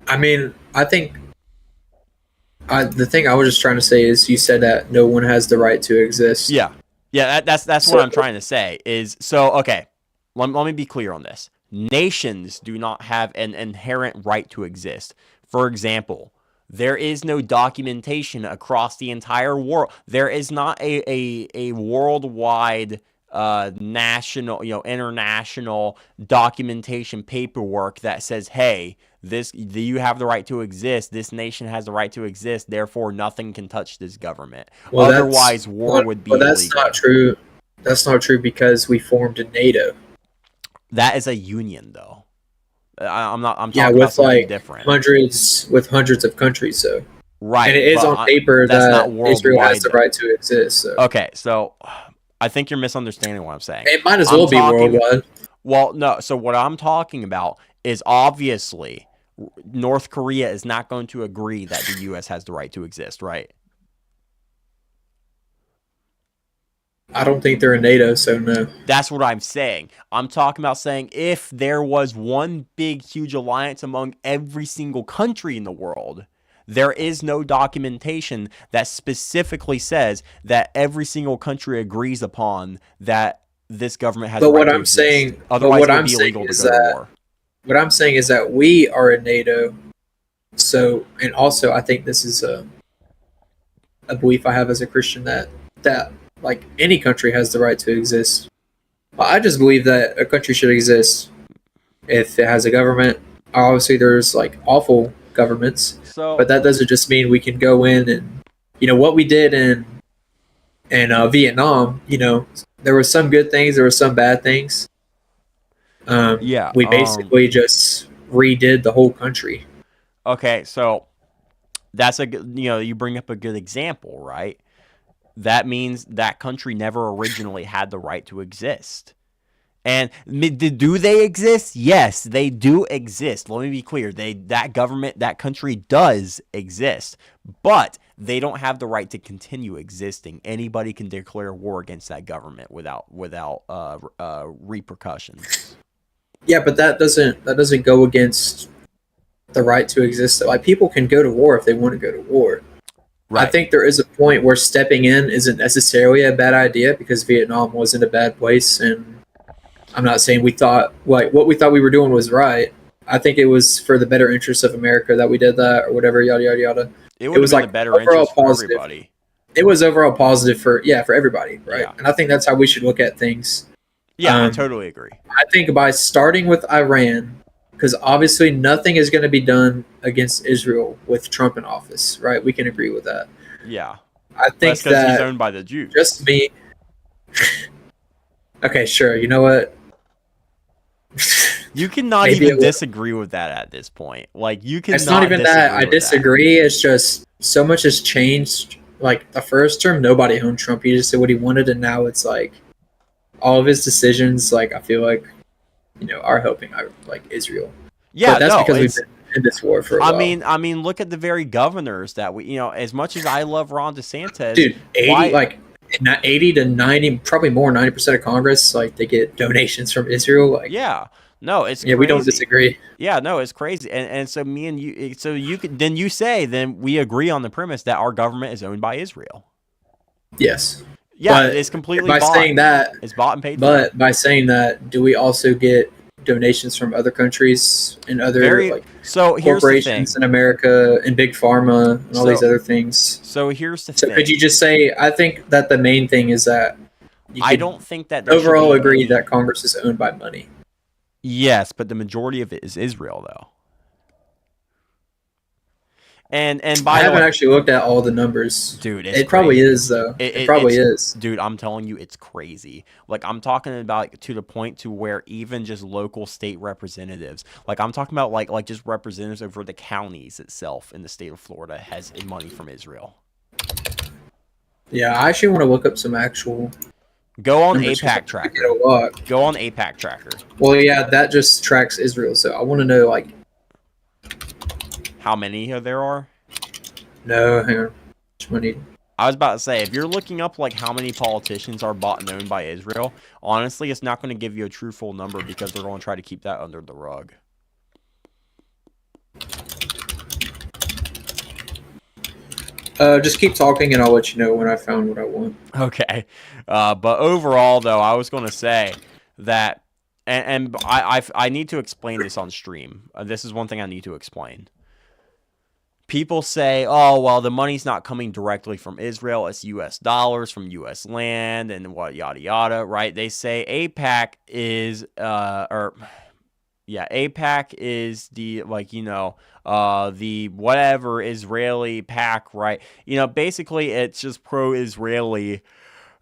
I mean, I think the thing I was just trying to say is you said that no one has the right to exist. Yeah. That's what I'm trying to say is okay. Let me be clear on this. Nations do not have an inherent right to exist. For example, there is no documentation across the entire world. There is not a worldwide national, international documentation paperwork that says, hey, you have the right to exist. This nation has the right to exist. Therefore, nothing can touch this government. Well, Otherwise, war would be that's illegal. not true. That's not true because we formed a NATO. That is a union, though. I'm talking Yeah, about with something like different. hundreds of countries. So Right. and it is but on paper that's that not Israel has worldwide, the though. right to exist. So Okay, so I think you're misunderstanding what I'm saying. it might as I'm well be talking- worldwide. Well, no. So what I'm talking about is obviously North Korea is not going to agree that the U.S. has the right to exist, right? I don't think they're in NATO, so no. That's what I'm saying. I'm talking about saying if there was one big, huge alliance among every single country in the world, there is no documentation that specifically says that every single country agrees upon that this government has But the right what to I'm exist. saying- but Otherwise, what it would I'm be saying illegal to is go to that- war. What I'm saying is that we are in NATO. So, and also I think this is a belief I have as a Christian that like any country has the right to exist. I just believe that a country should exist if it has a government. Obviously, there's like awful governments, So, but that doesn't just mean we can go in and what we did in Vietnam. There were some good things, there were some bad things. Yeah, we basically just redid the whole country. okay, so that's a good, you bring up a good example, right? That means that country never originally had the right to exist. And do they exist? Yes, they do exist. Let me be clear. That government, that country does exist, but they don't have the right to continue existing. Anybody can declare war against that government without repercussions. Yeah, but that doesn't go against the right to exist. Like people can go to war if they want to go to war. Right. I think there is a point where stepping in isn't necessarily a bad idea because Vietnam wasn't a bad place, and I'm not saying we thought what we thought we were doing was right. I think it was for the better interest of America that we did that, or whatever, yada yada yada. It was like the better overall interest for positive. everybody. It was overall positive for everybody, right? Yeah. And I think that's how we should look at things. Yeah, I totally agree. I think by starting with Iran, because obviously nothing is going to be done against Israel with Trump in office, right? We can agree with that. Yeah. I think That's because he's that owned by the Jews. just me. Okay, sure. You know what? You cannot Maybe even it will. disagree with that at this point. Like you can. It's not even that I with disagree. It's just so much has changed. Like the first term, nobody owned Trump. He just said what he wanted, and now it's like all of his decisions. Like I feel like, are helping like Israel. Yeah, but that's no, because we've it's- been in this war for a while. I mean, look at the very governors that we, as much as I love Ron DeSantis, Dude, 80 why- like 80 to 90, probably more, 90% of Congress, like they get donations from Israel. Like, yeah, no, it's yeah, we don't crazy. disagree. Yeah, no, it's crazy, and so me and you, so you could then you say then we agree on the premise that our government is owned by Israel. Yes. Yeah, But it's completely by bought. saying that, It's bought and paid for. but by saying that, do we also get donations from other countries and other like So here's the thing. corporations in America and big pharma and all these other things? So here's the So thing. could you just say? I think that the main thing is that you I could don't think that there should overall be agree any- that Congress is owned by money. Yes, but the majority of it is Israel, though. And I by the haven't way, actually looked at all the numbers. dude, it's It probably crazy. is though. It probably it's- is. Dude, I'm telling you, it's crazy. Like I'm talking about to the point to where even just local state representatives, like I'm talking about like just representatives over the counties itself in the state of Florida has money from Israel. Yeah, I actually want to look up some actual. Go on numbers. APAC I get Tracker. a lot. Go on APAC Tracker. Well, yeah, that just tracks Israel. So I want to know, like, How many there are? no, hang on, which one need? I was about to say, if you're looking up like how many politicians are bought and owned by Israel, honestly, it's not going to give you a true full number because they're going to try to keep that under the rug. Just keep talking, and I'll let you know when I found what I want. Okay. But overall, though, I was going to say that, and I need to explain this on stream. This is one thing I need to explain. people say, oh, well, the money's not coming directly from Israel. It's U.S. dollars from U.S. land and what, yada, yada, right? They say AIPAC is, AIPAC is the, the whatever Israeli PAC, right? Basically it's just pro-Israeli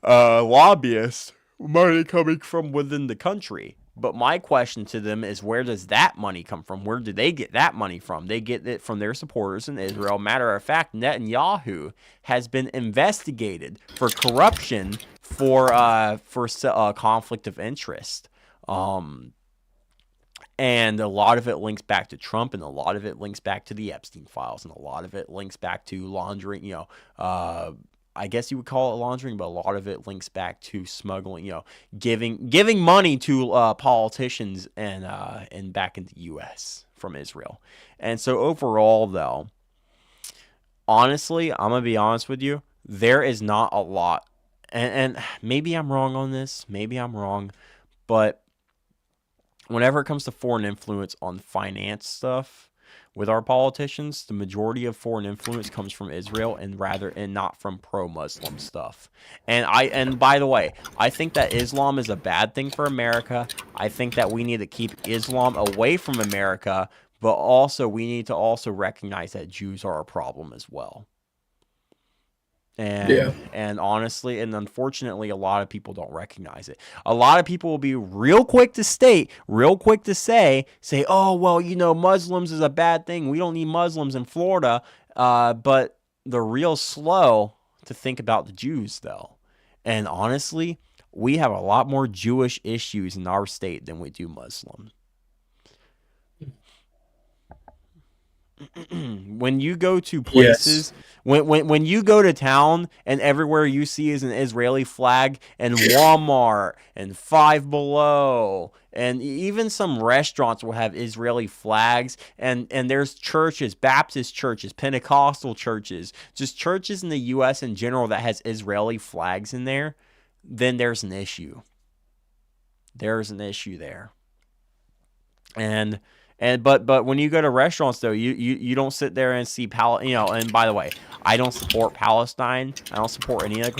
lobbyists, money coming from within the country. But my question to them is, where does that money come from? Where do they get that money from? They get it from their supporters in Israel. Matter of fact, Netanyahu has been investigated for corruption for conflict of interest. And a lot of it links back to Trump, and a lot of it links back to the Epstein files, and a lot of it links back to laundering, I guess you would call it laundering, but a lot of it links back to smuggling, giving money to politicians and back in the U.S. from Israel. And so overall, though, honestly, I'm going to be honest with you, there is not a lot. And maybe I'm wrong on this. Maybe I'm wrong. But whenever it comes to foreign influence on finance stuff, with our politicians, the majority of foreign influence comes from Israel and not from pro-Muslim stuff. And by the way, I think that Islam is a bad thing for America. I think that we need to keep Islam away from America, but also we need to also recognize that Jews are a problem as well. And honestly, and unfortunately, a lot of people don't recognize it. A lot of people will be real quick to say, oh, well, Muslims is a bad thing. We don't need Muslims in Florida. But they're real slow to think about the Jews, though. And honestly, we have a lot more Jewish issues in our state than we do Muslim. When you go to places, when you go to town and everywhere you see is an Israeli flag, and Walmart and Five Below and even some restaurants will have Israeli flags, and there's churches, Baptist churches, Pentecostal churches, just churches in the U.S. in general that has Israeli flags in there, then there's an issue. There's an issue there. But when you go to restaurants, though, you don't sit there and see and by the way, I don't support Palestine. I don't support any of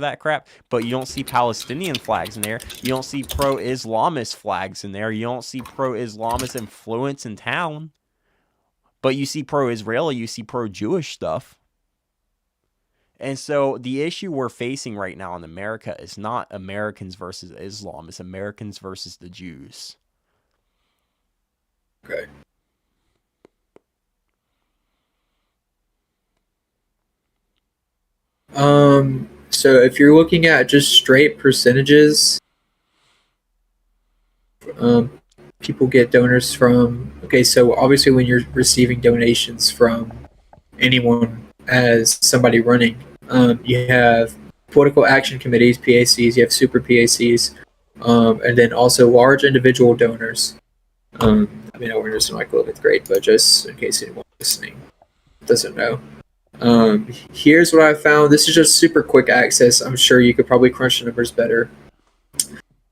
that crap. But you don't see Palestinian flags in there. You don't see pro-Islamist flags in there. You don't see pro-Islamist influence in town. But you see pro-Israeli. You see pro-Jewish stuff. And so the issue we're facing right now in America is not Americans versus Islam. It's Americans versus the Jews. Okay. So if you're looking at just straight percentages, people get donors from, so obviously when you're receiving donations from anyone as somebody running, you have political action committees, PACs, you have super PACs, and then also large individual donors. Awareness in my 11th grade, but just in case anyone listening doesn't know. Here's what I found. This is just super quick access. I'm sure you could probably crunch the numbers better.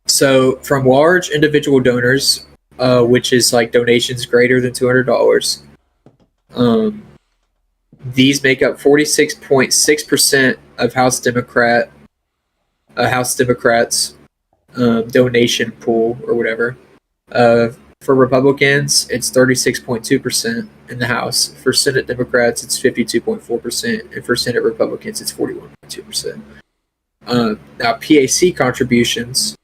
So from large individual donors, which is like donations greater than $200, these make up 46.6% of House Democrats donation pool or whatever. For Republicans, it's 36.2% in the House. For Senate Democrats, it's 52.4%, and for Senate Republicans, it's 41.2%. Now, PAC contributions,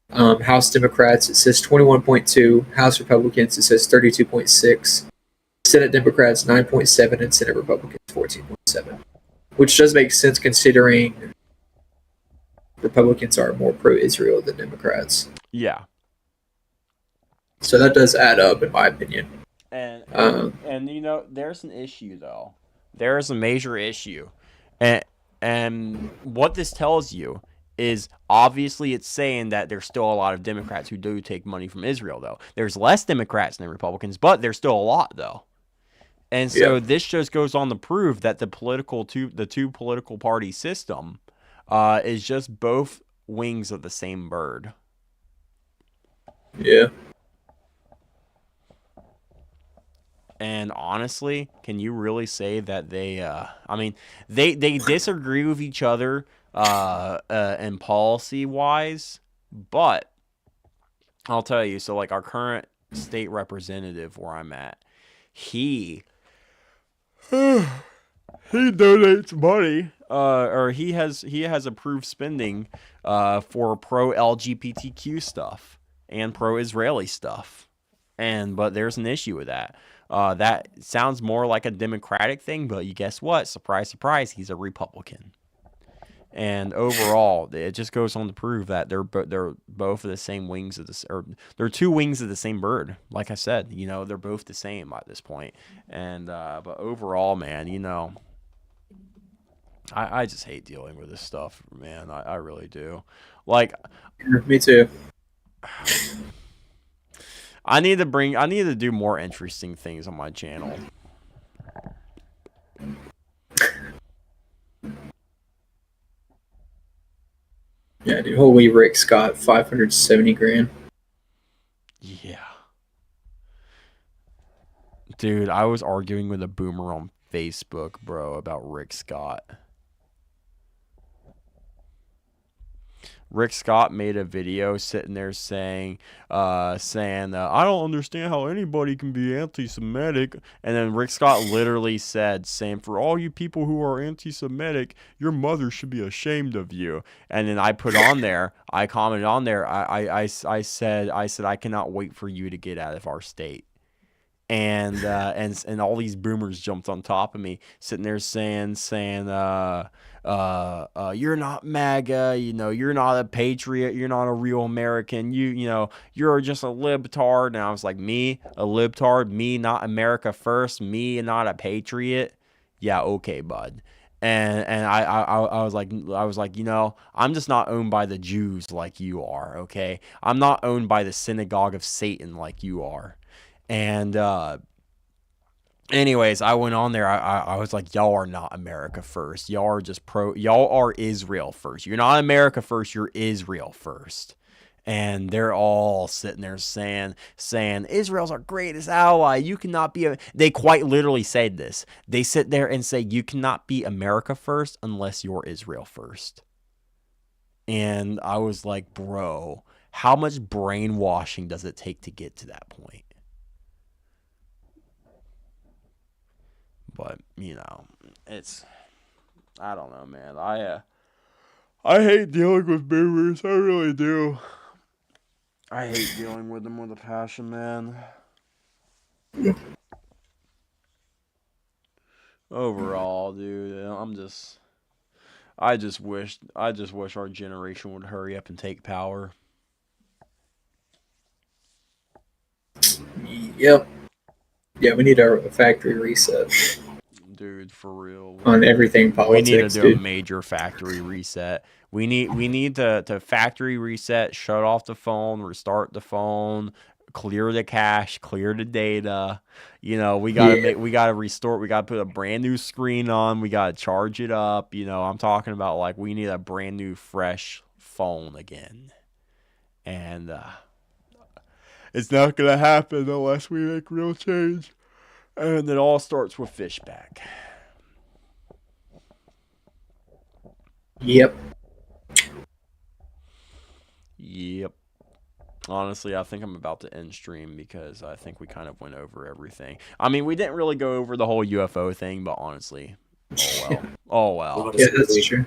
House Democrats, it says 21.2. House Republicans, it says 32.6. Senate Democrats, 9.7, and Senate Republicans, 14.7. Which does make sense considering Republicans are more pro-Israel than Democrats. Yeah. So that does add up, in my opinion. And there's an issue, though. There is a major issue. And what this tells you is obviously it's saying that there's still a lot of Democrats who do take money from Israel, though. There's less Democrats than Republicans, but there's still a lot, though. And so this just goes on to prove that the two political party system is just both wings of the same bird. Yeah. And honestly, can you really say that they? I mean, they disagree with each other and policy wise, but I'll tell you. So like our current state representative, where I'm at, he donates money, or he has approved spending for pro LGBTQ stuff and pro Israeli stuff, but there's an issue with that. That sounds more like a Democratic thing, but you guess what? Surprise, surprise, he's a Republican. And overall, it just goes on to prove that they're both of the same wings of this, or they're two wings of the same bird. Like I said, they're both the same at this point. And but overall, man, I just hate dealing with this stuff, man. I really do. Like, Me too. I need to do more interesting things on my channel. Yeah, dude. Holy Rick Scott, 570 grand. Yeah. Dude, I was arguing with a boomer on Facebook, bro, about Rick Scott. Rick Scott made a video sitting there saying, I don't understand how anybody can be anti-Semitic. And then Rick Scott literally said, saying, for all you people who are anti-Semitic, your mother should be ashamed of you. And then I commented on there, I said, I cannot wait for you to get out of our state. And all these boomers jumped on top of me, sitting there saying, you're not MAGA, you're not a patriot, you're not a real American, you're just a libtard. And I was like, me, a libtard, me, not America first, me, not a patriot. Yeah, okay, bud. And I was like, I'm just not owned by the Jews like you are, okay? I'm not owned by the synagogue of Satan like you are. And anyways, I went on there. I was like, y'all are not America first. Y'all are Israel first. You're not America first. You're Israel first. And they're all sitting there saying Israel's our greatest ally. You cannot be they quite literally said this. They sit there and say, you cannot be America first unless you're Israel first. And I was like, bro, how much brainwashing does it take to get to that point? But, it's, I don't know, man. I hate dealing with boomers. I really do. I hate dealing with them with a passion, man. Overall, dude, I just wish our generation would hurry up and take power. Yep. Yeah, we need a factory reset. Dude, for real. On everything politics, we need to do a major factory reset. We need to factory reset, shut off the phone, restart the phone, clear the cache, clear the data. We gotta restore. We gotta put a brand new screen on. We gotta charge it up. I'm talking about like we need a brand new, fresh phone again, and it's not gonna happen unless we make real change. And it all starts with Fishback. Yep. Honestly, I think I'm about to end stream because I think we kind of went over everything. I mean, we didn't really go over the whole UFO thing, but honestly, oh well. Yeah, that's true.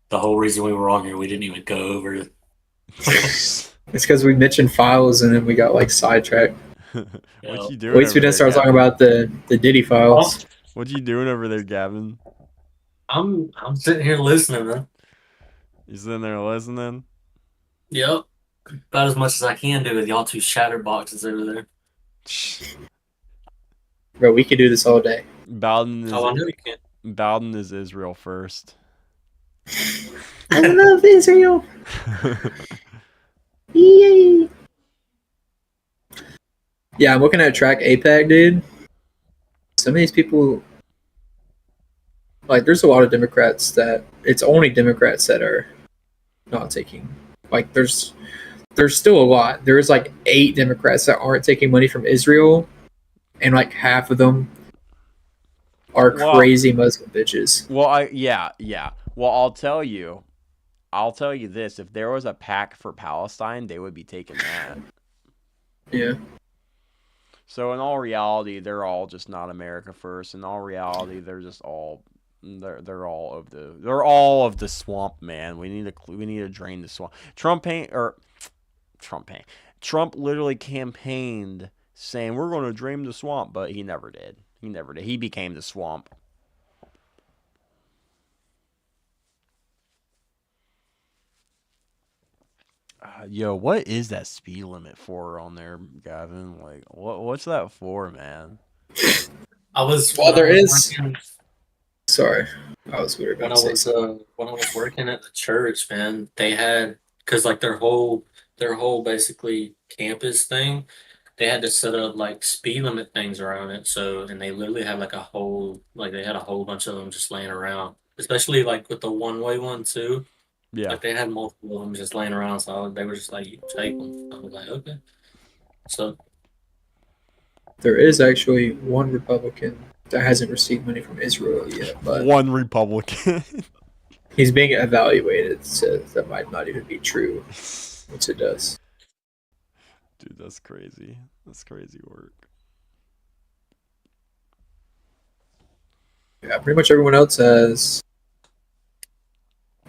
The whole reason we were on here, we didn't even go over it. It's because we mentioned files and then we got like sidetracked. What you doing? At least we didn't start talking about the Diddy files. What you doing over there, Gavin? I'm sitting here listening, man. You sitting there listening? Yep. About as much as I can do with y'all two chatterboxes over there. Bro, we could do this all day. Bowden I know you can. Bowden is Israel first. I love Israel. Yay. Yeah, I'm looking at Track APAC, dude. Some of these people, like, there's a lot of Democrats that it's only Democrats that are not taking. Like, there's still a lot. There's like 8 Democrats that aren't taking money from Israel, and like half of them are Well- crazy Muslim bitches. Well, yeah. Well, I'll tell you this: if there was a pack for Palestine, they would be taking that. Yeah. So in all reality, they're all just not America first. In all reality, they're just all they're all of the swamp, man. We need to drain the swamp. Trump literally campaigned saying we're going to drain the swamp, but he never did. He became the swamp. Yo, what is that speed limit for on there, Gavin? Like, what's that for, man? Well, there is. Sorry, I was weird. When I was working at the church, man, they had, because like their whole basically campus thing, they had to set up like speed limit things around it. So, and they literally had like they had a whole bunch of them just laying around, especially like with the one-way one too. Yeah. Like they had multiple of them just laying around, so they were just like, "You take them." I was like, "Okay." So There is actually one Republican that hasn't received money from Israel yet, but One Republican. he's being evaluated, so that might not even be true, which it does. Dude, that's crazy. That's crazy work. Yeah, pretty much everyone else has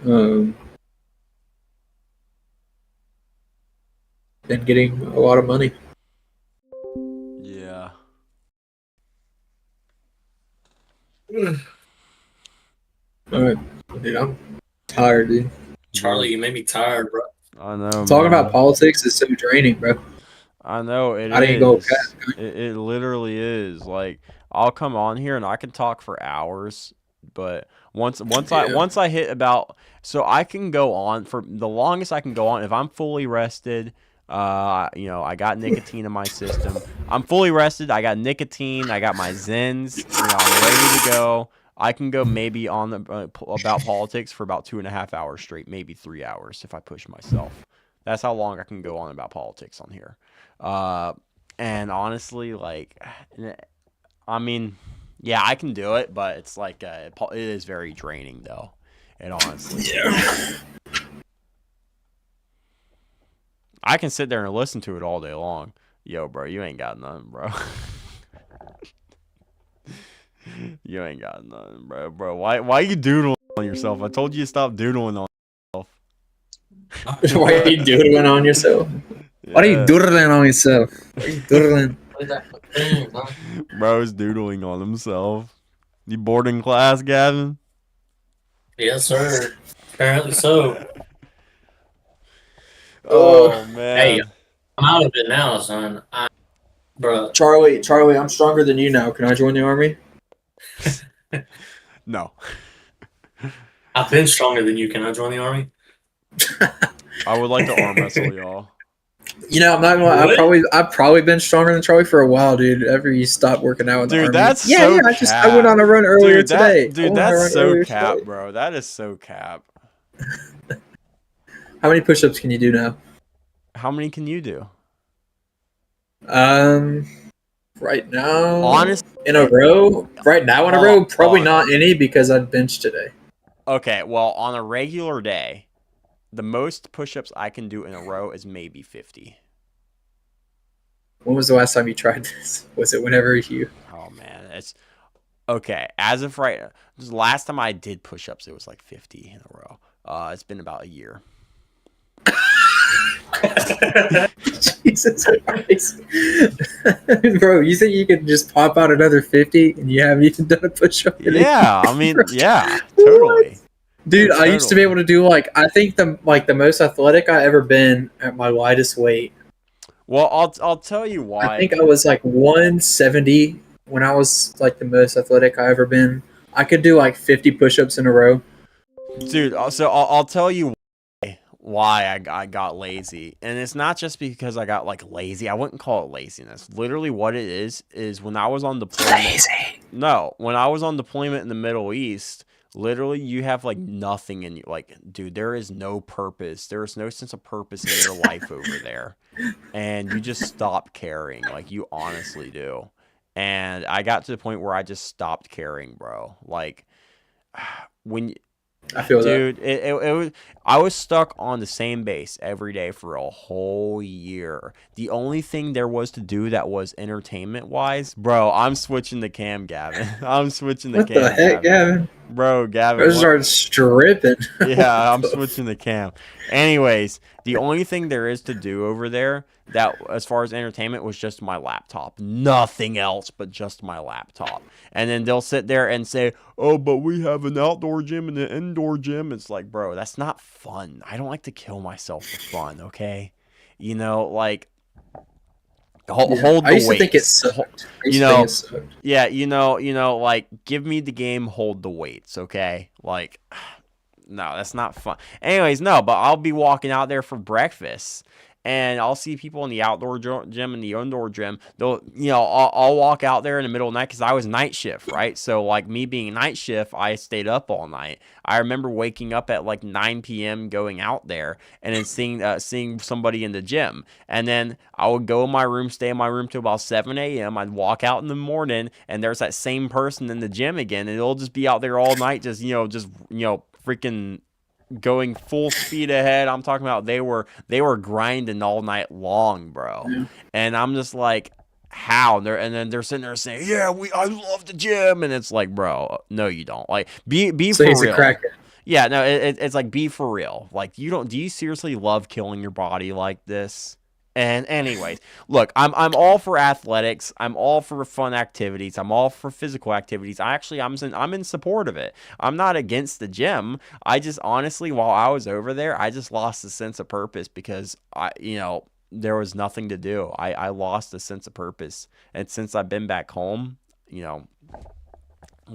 been getting a lot of money. Yeah. All right, dude, I'm tired, dude. Charlie, you made me tired, bro. I know. Talking man. about politics is so draining, bro. I know it I didn't go is. It literally is. Like, I'll come on here and I can talk for hours, but once I hit about, so I can go on for the longest I can go on if I'm fully rested. I got nicotine in my system. I'm fully rested. I got nicotine. I got my Zens. I'm ready to go. I can go maybe on about politics for about 2.5 hours straight, maybe 3 hours if I push myself. That's how long I can go on about politics on here. And honestly, like, I mean, yeah, I can do it, but it's like it is very draining, though. It honestly, Yeah. I can sit there and listen to it all day long. Yo, bro, you ain't got nothing, bro. You ain't got nothing, bro. Bro, why you doodling on yourself? I told you to stop doodling on yourself. Why are you doodling on yourself? Why are you doodling on yourself? Why are you doodling? Bro's doodling on himself. You bored in class, Gavin? Yes, sir. Apparently so. Oh man. Hey, I'm out of it now, son. Bro. Charlie, I'm stronger than you now. Can I join the army? No. I've been stronger than you. Can I join the army? I would like to arm wrestle y'all. You know, I'm not gonna lie. I've probably been stronger than Charlie for a while, dude. Ever you stopped working out with the Dude, army. that's yeah, so yeah. I cap. went on a run earlier today. Dude, that's so cap, bro. That is so cap. How many push-ups can you do now? How many can you do? Right now, Honestly, in a row. Right now in a row, probably not any because I benched today. Okay, well, on a regular day, the most push-ups I can do in a row is maybe 50. When was the last time you tried this? Was it whenever you? Oh man, it's okay. As of right, the last time I did push-ups, it was like 50 in a row. It's been about a year. Jesus Christ. Bro, you think you could just pop out another 50 and you haven't even done a push-up? Yeah, I mean, yeah, totally. Dude, Totally. I used to be able to do I think the most athletic I ever been at my lightest weight. Well, I'll tell you why. I think I was like 170 when I was like the most athletic I ever been. I could do like 50 push-ups in a row. Dude, so I'll tell you why I got lazy. And it's not just because I got like lazy. I wouldn't call it laziness. Literally what it is when I was on deployment. Lazy. No, when I was on deployment in the Middle East, literally you have like nothing in you. Like, dude, there is no purpose. There is no sense of purpose in your life over there. And you just stop caring. Like, you honestly do. And I got to the point where I just stopped caring, bro. Like, when I feel that. dude, it was, I was stuck on the same base every day for a whole year. The only thing there was to do that was entertainment wise, bro. I'm switching the cam, Gavin. I'm switching the What cam, the heck, Gavin? bro, Gavin. Those what- are stripping. yeah, I'm switching the cam. Anyways, the only thing there is to do over there that, as far as entertainment, was just my laptop. Nothing else but just my laptop. And then they'll sit there and say, "Oh, but we have an outdoor gym and an indoor gym." It's like, bro, that's not fun. I don't like to kill myself for fun, okay? You know, like, hold I the used to weight. think it sucked. Yeah, You know, like, give me the game, hold the weights, okay? Like, no, that's not fun. Anyways, no, but I'll be walking out there for breakfast, and I'll see people in the outdoor gym and the indoor gym. They'll, I'll walk out there in the middle of the night because I was night shift, right? So, like, me being night shift, I stayed up all night. I remember waking up at like 9 p.m., going out there, and then seeing somebody in the gym. And then I would go in my room, stay in my room till about 7 a.m. I'd walk out in the morning, and there's that same person in the gym again, and it'll just be out there all night, just freaking going full speed ahead. I'm talking about they were grinding all night long, bro. Yeah. And I'm just like, how? And then they're sitting there saying, "Yeah, I love the gym," and it's like, bro, no, you don't. Like, be So for he's real. a cracker. Yeah, no, it's like, be for real. Like, do you seriously love killing your body like this? And anyways, look, I'm all for athletics. I'm all for fun activities. I'm all for physical activities. I'm in support of it. I'm not against the gym. I just, honestly, while I was over there, I just lost a sense of purpose because there was nothing to do. I lost a sense of purpose. And since I've been back home,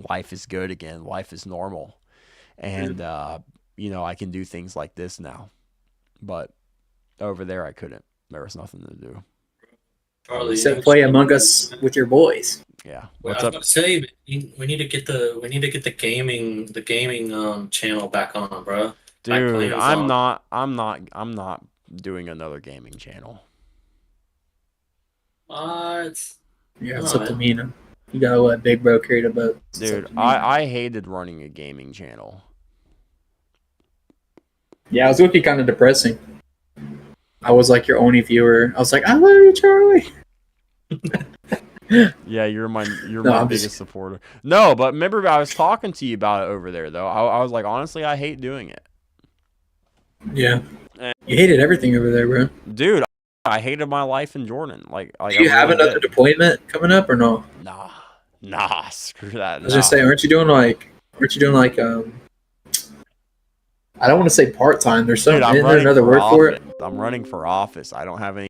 life is good again. Life is normal. And I can do things like this now. But over there I couldn't. There was nothing to do. Charlie, Except play Among Us with your boys. Yeah. Well, What's I up? was gonna say we need to get the gaming channel back on, bro. Like Dude, playing I'm Zon. not doing another gaming channel. What? Yeah, it's up to me now. You gotta let Big Bro carry the boat. It's up Dude, to me. I hated running a gaming channel. Yeah, it was looking kind of depressing. I was like your only viewer. I was like, I love you, Charlie. Yeah, you're my No, I'm biggest just- supporter. No, but remember I was talking to you about it over there though. I was like, honestly, I hate doing it. Yeah. Eh. You hated everything over there, bro. Dude, I hated my life in Jordan. Like Do you I have really another did. deployment coming up or no? Nah, screw that. I was just saying, aren't you doing like I don't want to say part time. There's some Dude, I'm isn't there running another for word for office. it? I'm running for office. I don't have any.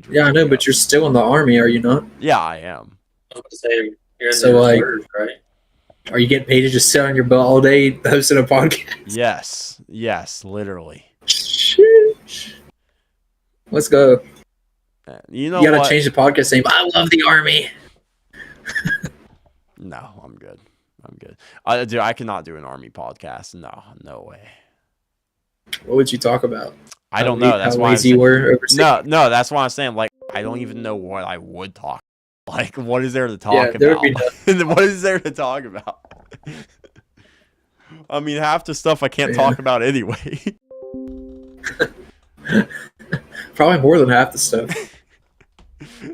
Yeah, I know, but you're still in the army, are you not? Yeah, I am. I was gonna say you're in So, the like- reserve, right? Are you getting paid to just sit on your butt all day hosting a podcast? Yes, literally. Sheesh. Let's go. You know You gotta what? change the podcast name. I love the army. No, I'm good. Dude, I cannot do an army podcast. No way. What would you talk about? I don't know. That's how why I'm lazy you saying, were overseas. no. That's why I'm saying, like, I don't even know what I would talk. Like, what is there to talk Yeah, there would about? What is there to talk about? I mean, half the stuff I can't Yeah. talk about anyway. Probably more than half the stuff.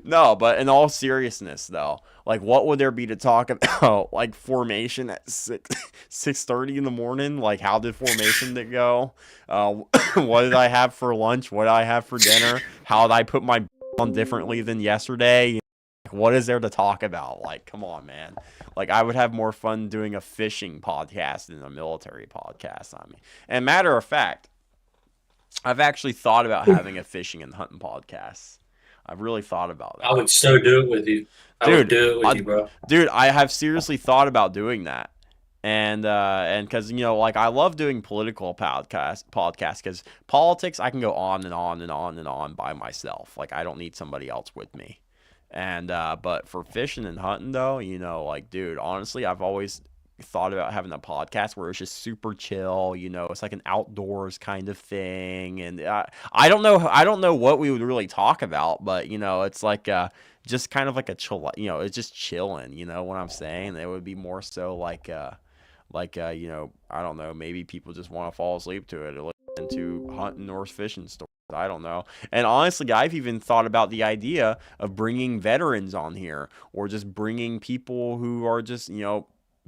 No, but in all seriousness, though, like, what would there be to talk about? Like, formation at 6:30 in the morning. Like, how did formation go? What did I have for lunch? What did I have for dinner? How did I put my on differently than yesterday? What is there to talk about? Like, come on, man. Like, I would have more fun doing a fishing podcast than a military podcast. I mean, and matter of fact, I've actually thought about having a fishing and hunting podcast. I've really thought about that. I would so do it with you. I would Dude, do it with I'd- you, bro. Dude, I have seriously thought about doing that. And because, like, I love doing political podcasts because politics, I can go on and on and on and on by myself. Like, I don't need somebody else with me. And but for fishing and hunting, though, like, dude, honestly, I've always thought about having a podcast where it's just super chill. It's like an outdoors kind of thing. And I don't know what we would really talk about, but it's like just kind of like a chill, it's just chilling, what I'm saying? It would be more so like I don't know, maybe people just want to fall asleep to it or listen to hunting or fishing stories. I don't know. And honestly, I've even thought about the idea of bringing veterans on here or just bringing people who are just,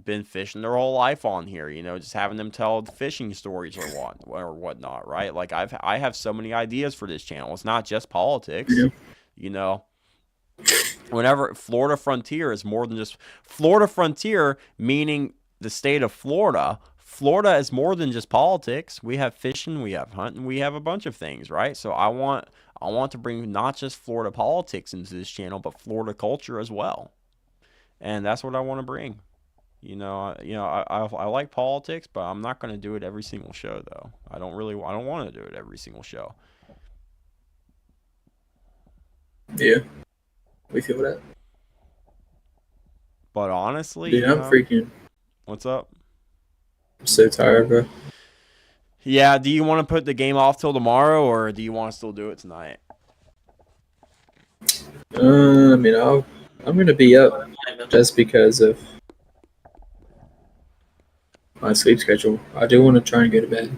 been fishing their whole life on here, just having them tell fishing stories or whatnot, right? Like I have so many ideas for this channel. It's not just politics, Whenever Florida Frontier is more than just Florida Frontier, meaning the state of Florida. Florida is more than just politics. We have fishing, we have hunting, we have a bunch of things, right? So I want to bring not just Florida politics into this channel, but Florida culture as well. And that's what I want to bring. I like politics, but I'm not going to do it every single show though. I don't want to do it every single show. Yeah. We feel that. But honestly, dude, I'm freaking. What's up? I'm so tired, bro. Yeah, do you want to put the game off till tomorrow, or do you want to still do it tonight? I'm gonna be up just because of my sleep schedule. I do want to try and go to bed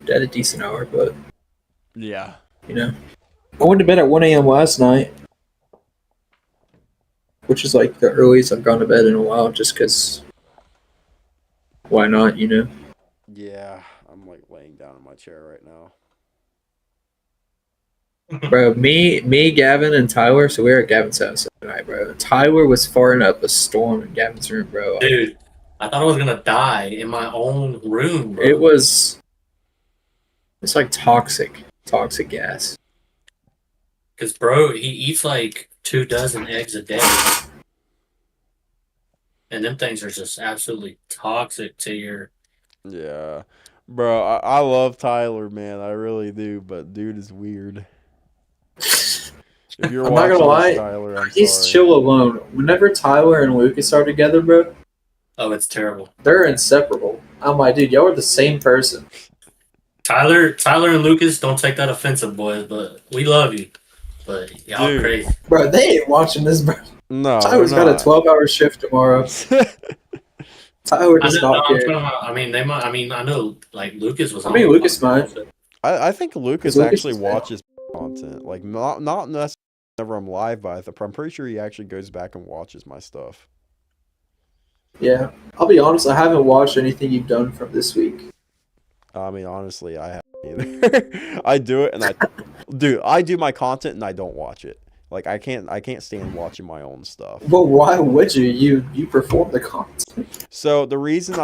at a decent hour, but yeah, I went to bed at 1 a.m. last night, which is like the earliest I've gone to bed in a while, just because. Why not, Yeah, I'm like laying down in my chair right now. Bro, me, Gavin, and Tyler, so we were at Gavin's house tonight, bro. Tyler was firing up a storm in Gavin's room, bro. Dude, I thought I was gonna die in my own room, bro. It's like toxic gas. Because, bro, he eats like 24 eggs a day. And them things are just absolutely toxic to your... Yeah. Bro, I love Tyler, man. I really do, but dude is weird. If you're I'm not gonna lie, Tyler, he's sorry. chill alone. Whenever Tyler and Lucas are together, bro, Oh, it's terrible. they're inseparable. I'm like, dude, y'all are the same person. Tyler and Lucas, don't take that offensive, boys, but we love you. But y'all Dude. crazy. Bro, they ain't watching this, bro. No, Tyler's got a 12-hour shift tomorrow. Tyler does not care. I know, like, Lucas was on. Lucas might. I think Lucas Lucas actually is watches content. Like, not necessarily whenever I'm live, but I'm pretty sure he actually goes back and watches my stuff. Yeah. I'll be honest, I haven't watched anything you've done from this week. I mean, honestly, I haven't either. I do it, and I do my content, and I don't watch it. Like, I can't stand watching my own stuff. Well, why would you? You perform the content. So the reason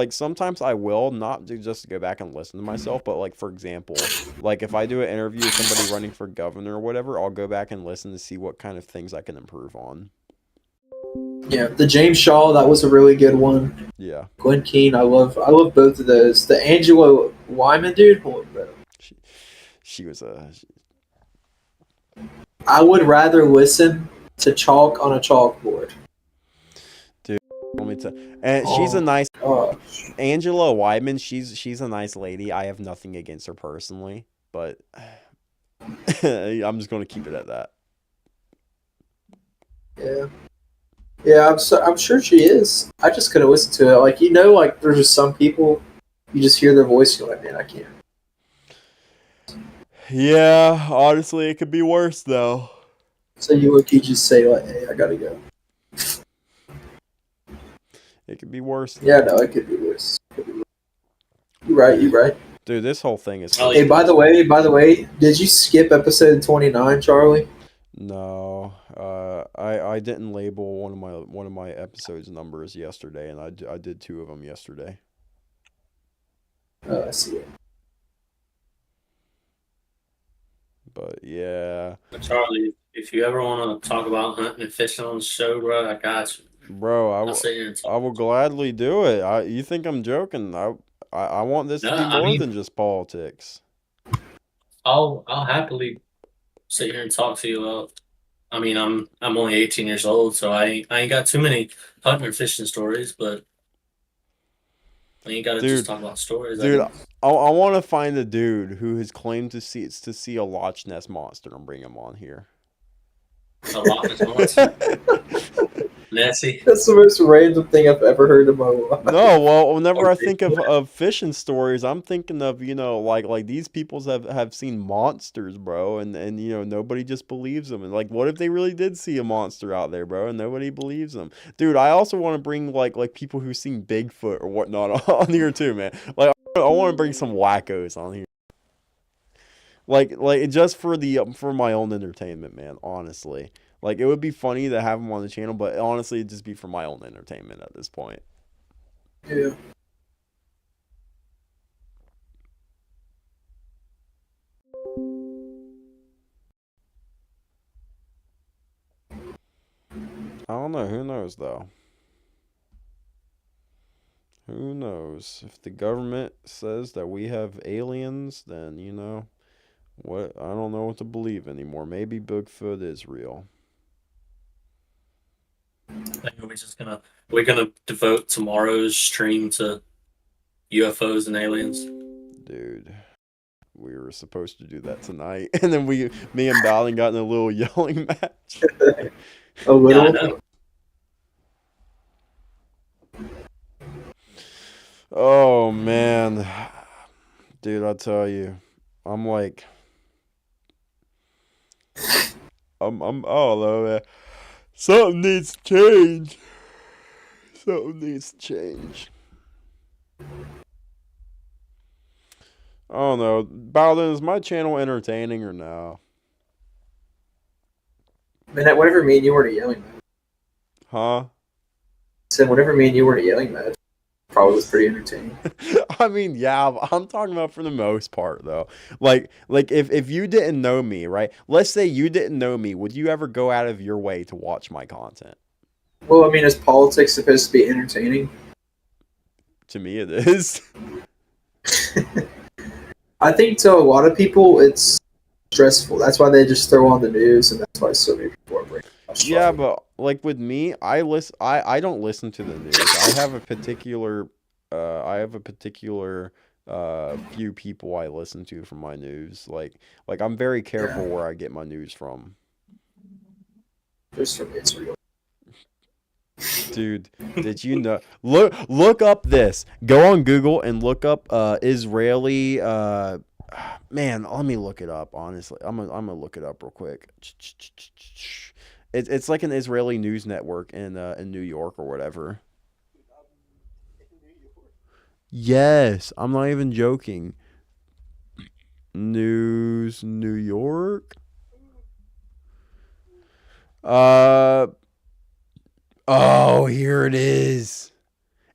sometimes I will not do just to go back and listen to myself, but like, for example, like if I do an interview with somebody running for governor or whatever, I'll go back and listen to see what kind of things I can improve on. Yeah, the James Shaw, that was a really good one. Yeah. Glenn Keane, I love both of those. The Angela Wyman dude, holy bro. She was a... I would rather listen to chalk on a chalkboard. Dude, let me tell. And she's a nice Angela Wyman. She's a nice lady. I have nothing against her personally, but I'm just going to keep it at that. Yeah, I'm sure she is. I just couldn't listen to it. Like, like there's just some people you just hear their voice, you're like, man, I can't. Yeah, honestly, it could be worse though. So you just say like, "Hey, I gotta go." It could be worse. Yeah, no, it could be worse. You're right. Dude, this whole thing is. Hey, by the way, did you skip episode 29, Charlie? No, I didn't label one of my episodes numbers yesterday, and I did 2 of them yesterday. Oh, I see it. But yeah, Charlie, if you ever want to talk about hunting and fishing on the show, bro, I got you. Bro, I will gladly do it. You think I'm joking? I want this to be more than just politics. I'll happily sit here and talk to you about. I mean, I'm only 18 years old, so I ain't got too many hunting or fishing stories, but I ain't got to just talk about stories. Dude, I want to find a dude who has claimed to see a Loch Ness monster and bring him on here. A Loch Ness monster. Nessie. That's the most random thing I've ever heard in my life. No, well, whenever I Okay. think of fishing stories, I'm thinking of, like these peoples have seen monsters, bro, and nobody just believes them. And like, what if they really did see a monster out there, bro, and nobody believes them? Dude, I also want to bring like people who've seen Bigfoot or whatnot on here too, man. Like, I want to bring some wackos on here. Like just for my own entertainment, man, honestly. Like, it would be funny to have them on the channel, but honestly, it'd just be for my own entertainment at this point. Yeah. I don't know. Who knows, though? Who knows? If the government says that we have aliens, then, what? I don't know what to believe anymore. Maybe Bigfoot is real. I think we're gonna devote tomorrow's stream to UFOs and aliens. Dude, we were supposed to do that tonight. And then me and Bowden got in a little yelling match. A Yeah, I little. know. Oh, man. Dude, I tell you. I'm like... I don't know, man. Something needs to change. Something needs to change. I don't know. Bowden, is my channel entertaining or no? Man, whenever me and you were in a yelling match. Huh? So whenever me and you were in a yelling match, probably was pretty entertaining. I mean, yeah, but I'm talking about for the most part, though. Like if you didn't know me, right? Let's say you didn't know me, would you ever go out of your way to watch my content? Well, I mean, is politics supposed to be entertaining? To me, it is. I think to a lot of people, it's stressful. That's why they just throw on the news, and that's why so many people are brainwashed. Yeah, but like with me, I don't listen to the news. I have a particular few people I listen to from my news. Like I'm very careful where I get my news from. Just for me, it's real. Dude, did you know? Look up this. Go on Google and look up Israeli. Man, let me look it up. Honestly, I'm gonna look it up real quick. It's like an Israeli news network in New York or whatever. Yes, I'm not even joking. News New York. Oh, here it is.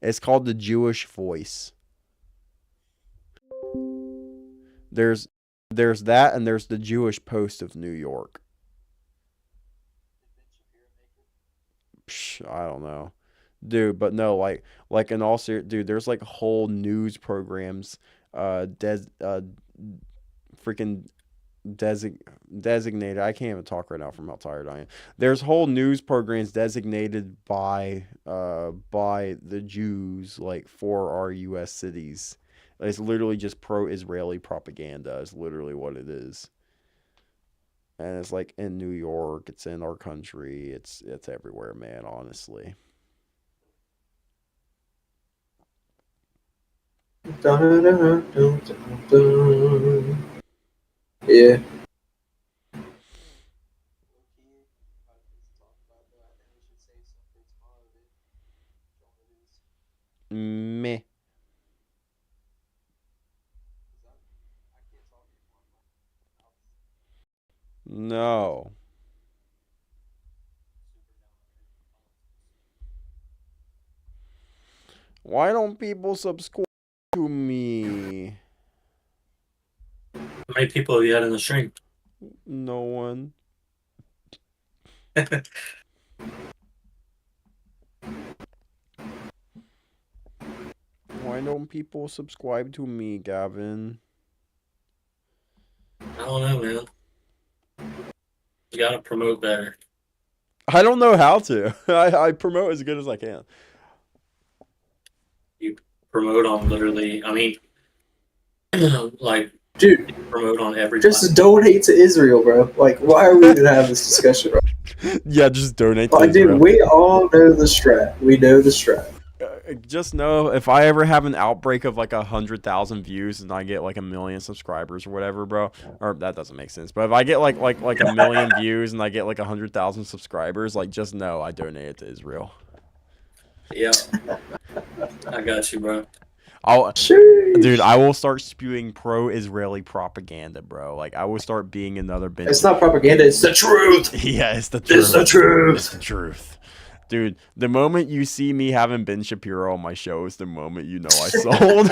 It's called The Jewish Voice. There's that, and there's the Jewish Post of New York. I don't know, dude, but no, like in all serious, dude, there's like whole news programs, freaking designated. I can't even talk right now from how tired I am. There's whole news programs designated by the Jews, like for our U.S. cities. It's literally just pro-Israeli propaganda. Is literally what it is. And it's like in New York, it's in our country, it's everywhere, man, honestly. Yeah. Meh. No. Why don't people subscribe to me? How many people have you had in the stream? No one. Why don't people subscribe to me, Gavin? I don't know, man. You gotta promote better. I don't know how to. I promote as good as I can. You promote on literally, I mean, like Dude, promote on every just donate to Israel, bro. Like, why are we even having this discussion, bro? Yeah, just donate to Like, Israel. dude, we all know the strat. We know the strat. Just know if I ever have an outbreak of like 100,000 views and I get like 1 million subscribers or whatever, bro, or that doesn't make sense. But if I get like 1 million views and I get like 100,000 subscribers, like just know I donated to Israel. Yeah, I got you, bro. Dude, I will start spewing pro-Israeli propaganda, bro. Like I will start being another Ben. It's not propaganda. It's the truth. Yeah, it's the truth. It's the truth. It's the truth. Dude, the moment you see me having Ben Shapiro on my show is the moment you know I sold.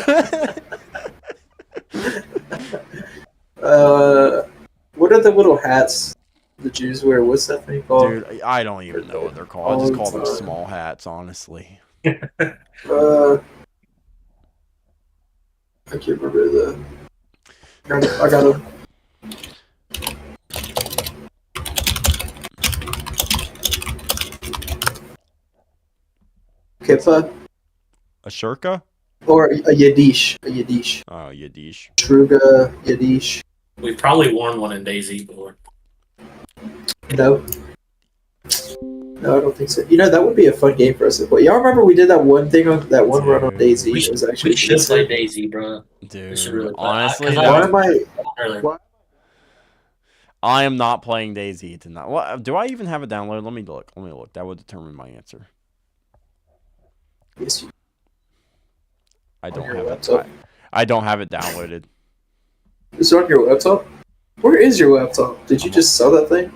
What are the little hats the Jews wear? What's that thing called? Dude, I don't even know what they're called. I just call them small hats, honestly. I can't remember the. I got them. Kippa A shirka? or a Yiddish. A Yiddish. Oh, Yiddish. Truga, Yiddish. We've probably worn one in DayZ before. No. No, I don't think so. You know, that would be a fun game for us to play. Y'all remember we did that one thing on that one run on DayZ? We It was should, actually we should decent. play DayZ, bro. Dude, should really play. honestly, Why am I? Earlier. What? I am not playing DayZ tonight. What, do I even have it downloaded? Let me look. That would determine my answer. Yes, you I don't your have it. laptop? I don't have it downloaded. Is it on your laptop? Where is your laptop? Did you just sell that thing?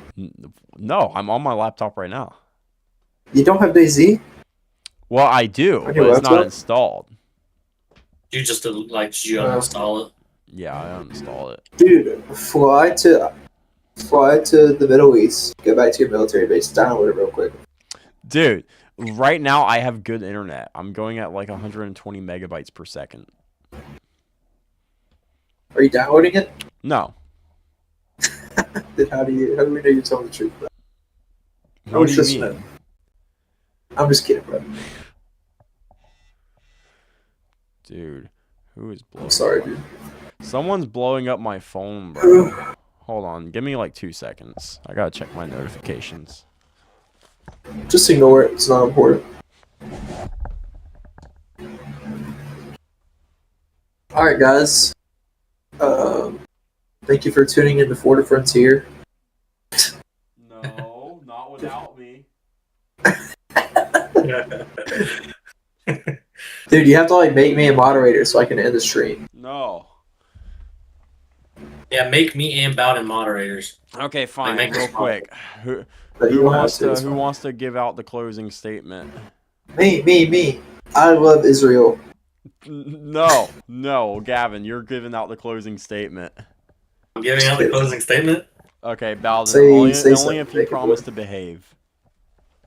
No, I'm on my laptop right now. You don't have DayZ? Well, I do, On but your it's not laptop? installed. You just did you uninstall it? Yeah, I uninstalled it. Dude, fly to the Middle East. Go back to your military base. Download it real quick. Dude, right now I have good internet. I'm going at like 120 megabytes per second. Are you downloading it? No. Then how do we know you're telling the truth? What do you mean? I'm just kidding, bro. Dude, who is blowing I'm sorry, up dude. Someone's blowing up my phone, bro. Hold on, give me like 2 seconds. I gotta check my notifications. Just ignore it. It's not important. All right, guys. Thank you for tuning in to Florida Frontier. No, not without me. Dude, you have to like make me a moderator so I can end the stream. No. Yeah, make me and Bowden moderators. Okay, fine. make Real us quick. Who But you don't have wants to. to It's who fine. wants to give out the closing statement? Me. I love Israel. No, Gavin, you're giving out the closing statement. I'm giving out the closing statement. Okay, Bowden, Say only something, if you make it promise work. to behave.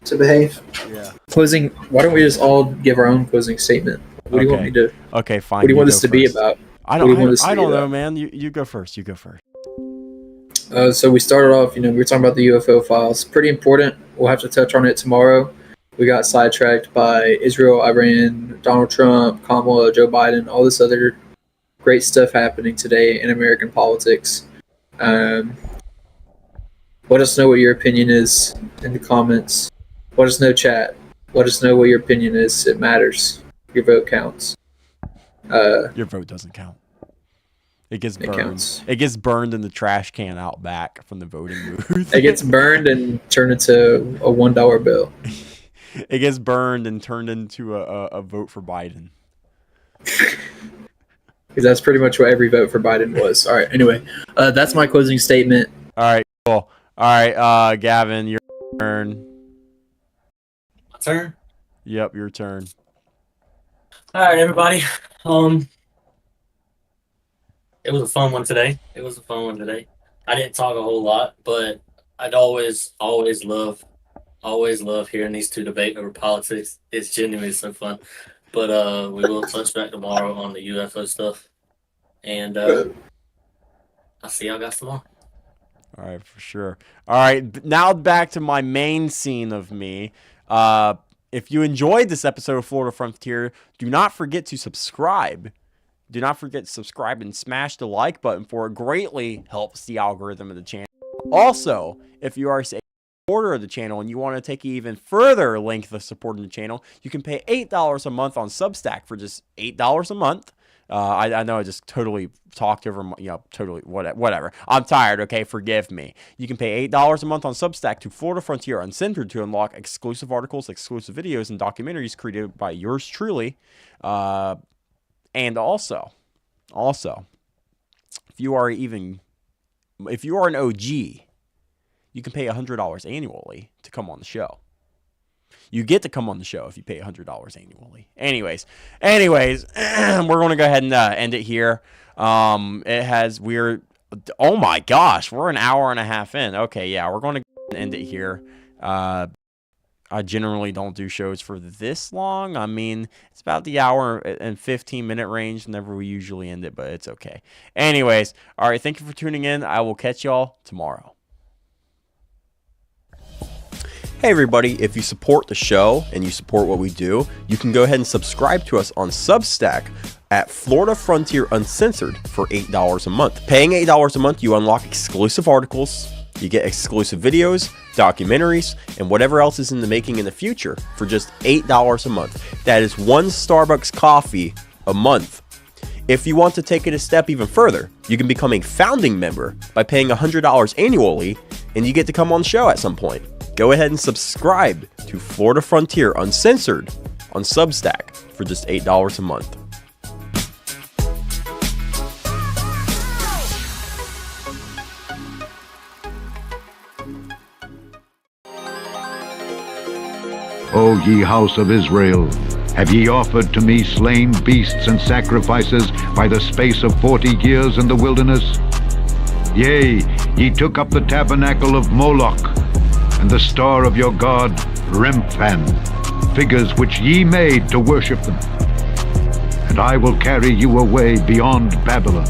To behave. Yeah. Closing. Why don't we just all give our own closing statement? What do you want me to? Okay, fine. What do you want go this to be first. about? I What do you want don't. this to I be don't know, about? man. You go first. You go first. So we started off. We were talking about the UFO files. Pretty important. We'll have to touch on it tomorrow. We got sidetracked by Israel, Iran, Donald Trump, Kamala, Joe Biden, all this other great stuff happening today in American politics. Let us know what your opinion is in the comments. Let us know, chat. Let us know what your opinion is. It matters. Your vote counts. Your vote doesn't count. It gets It burned. counts. It gets burned in the trash can out back from the voting booth. It gets burned and turned into a $1 bill. It gets burned and turned into a vote for Biden. Because that's pretty much what every vote for Biden was. All right. Anyway, that's my closing statement. All right, cool. All right, Gavin, your turn. My turn. Yep, your turn. All right, everybody. It was a fun one today. I didn't talk a whole lot, but I'd always love hearing these two debate over politics. It's genuinely so fun. But we will touch back tomorrow on the UFO stuff, and I'll see y'all guys tomorrow. All right, for sure. All right, now back to my main scene of me. If you enjoyed this episode of Florida Frontier, do not forget to subscribe. do not forget to subscribe and smash the like button, for it greatly helps the algorithm of the channel. Also, if you are a supporter of the channel and you want to take even further length of supporting the channel, you can pay $8 a month on Substack for just $8 a month. I know I just totally talked over, totally whatever. I'm tired, okay? Forgive me. You can pay $8 a month on Substack to Florida Frontier Uncensored to unlock exclusive articles, exclusive videos, and documentaries created by yours truly. And also, if you are an OG, you can pay $100 annually to come on the show. You get to come on the show if you pay $100 annually. Anyways, we're going to go ahead and end it here. Oh my gosh, we're an hour and a half in. Okay, yeah, we're going to end it here. I generally don't do shows for this long. I mean, it's about the hour and 15-minute range whenever we usually end it, but it's okay. Anyways, all right, thank you for tuning in. I will catch y'all tomorrow. Hey everybody, if you support the show and you support what we do, you can go ahead and subscribe to us on Substack at Florida Frontier Uncensored for $8 a month. Paying $8 a month, you unlock exclusive articles, you get exclusive videos, documentaries, and whatever else is in the making in the future for just $8 a month. That is one Starbucks coffee a month. If you want to take it a step even further, you can become a founding member by paying $100 annually, and you get to come on the show at some point. Go ahead and subscribe to Florida Frontier Uncensored on Substack for just $8 a month. O ye house of Israel, have ye offered to me slain beasts and sacrifices by the space of 40 years in the wilderness? Yea, ye took up the tabernacle of Moloch, and the star of your god Remphan, figures which ye made to worship them. And I will carry you away beyond Babylon,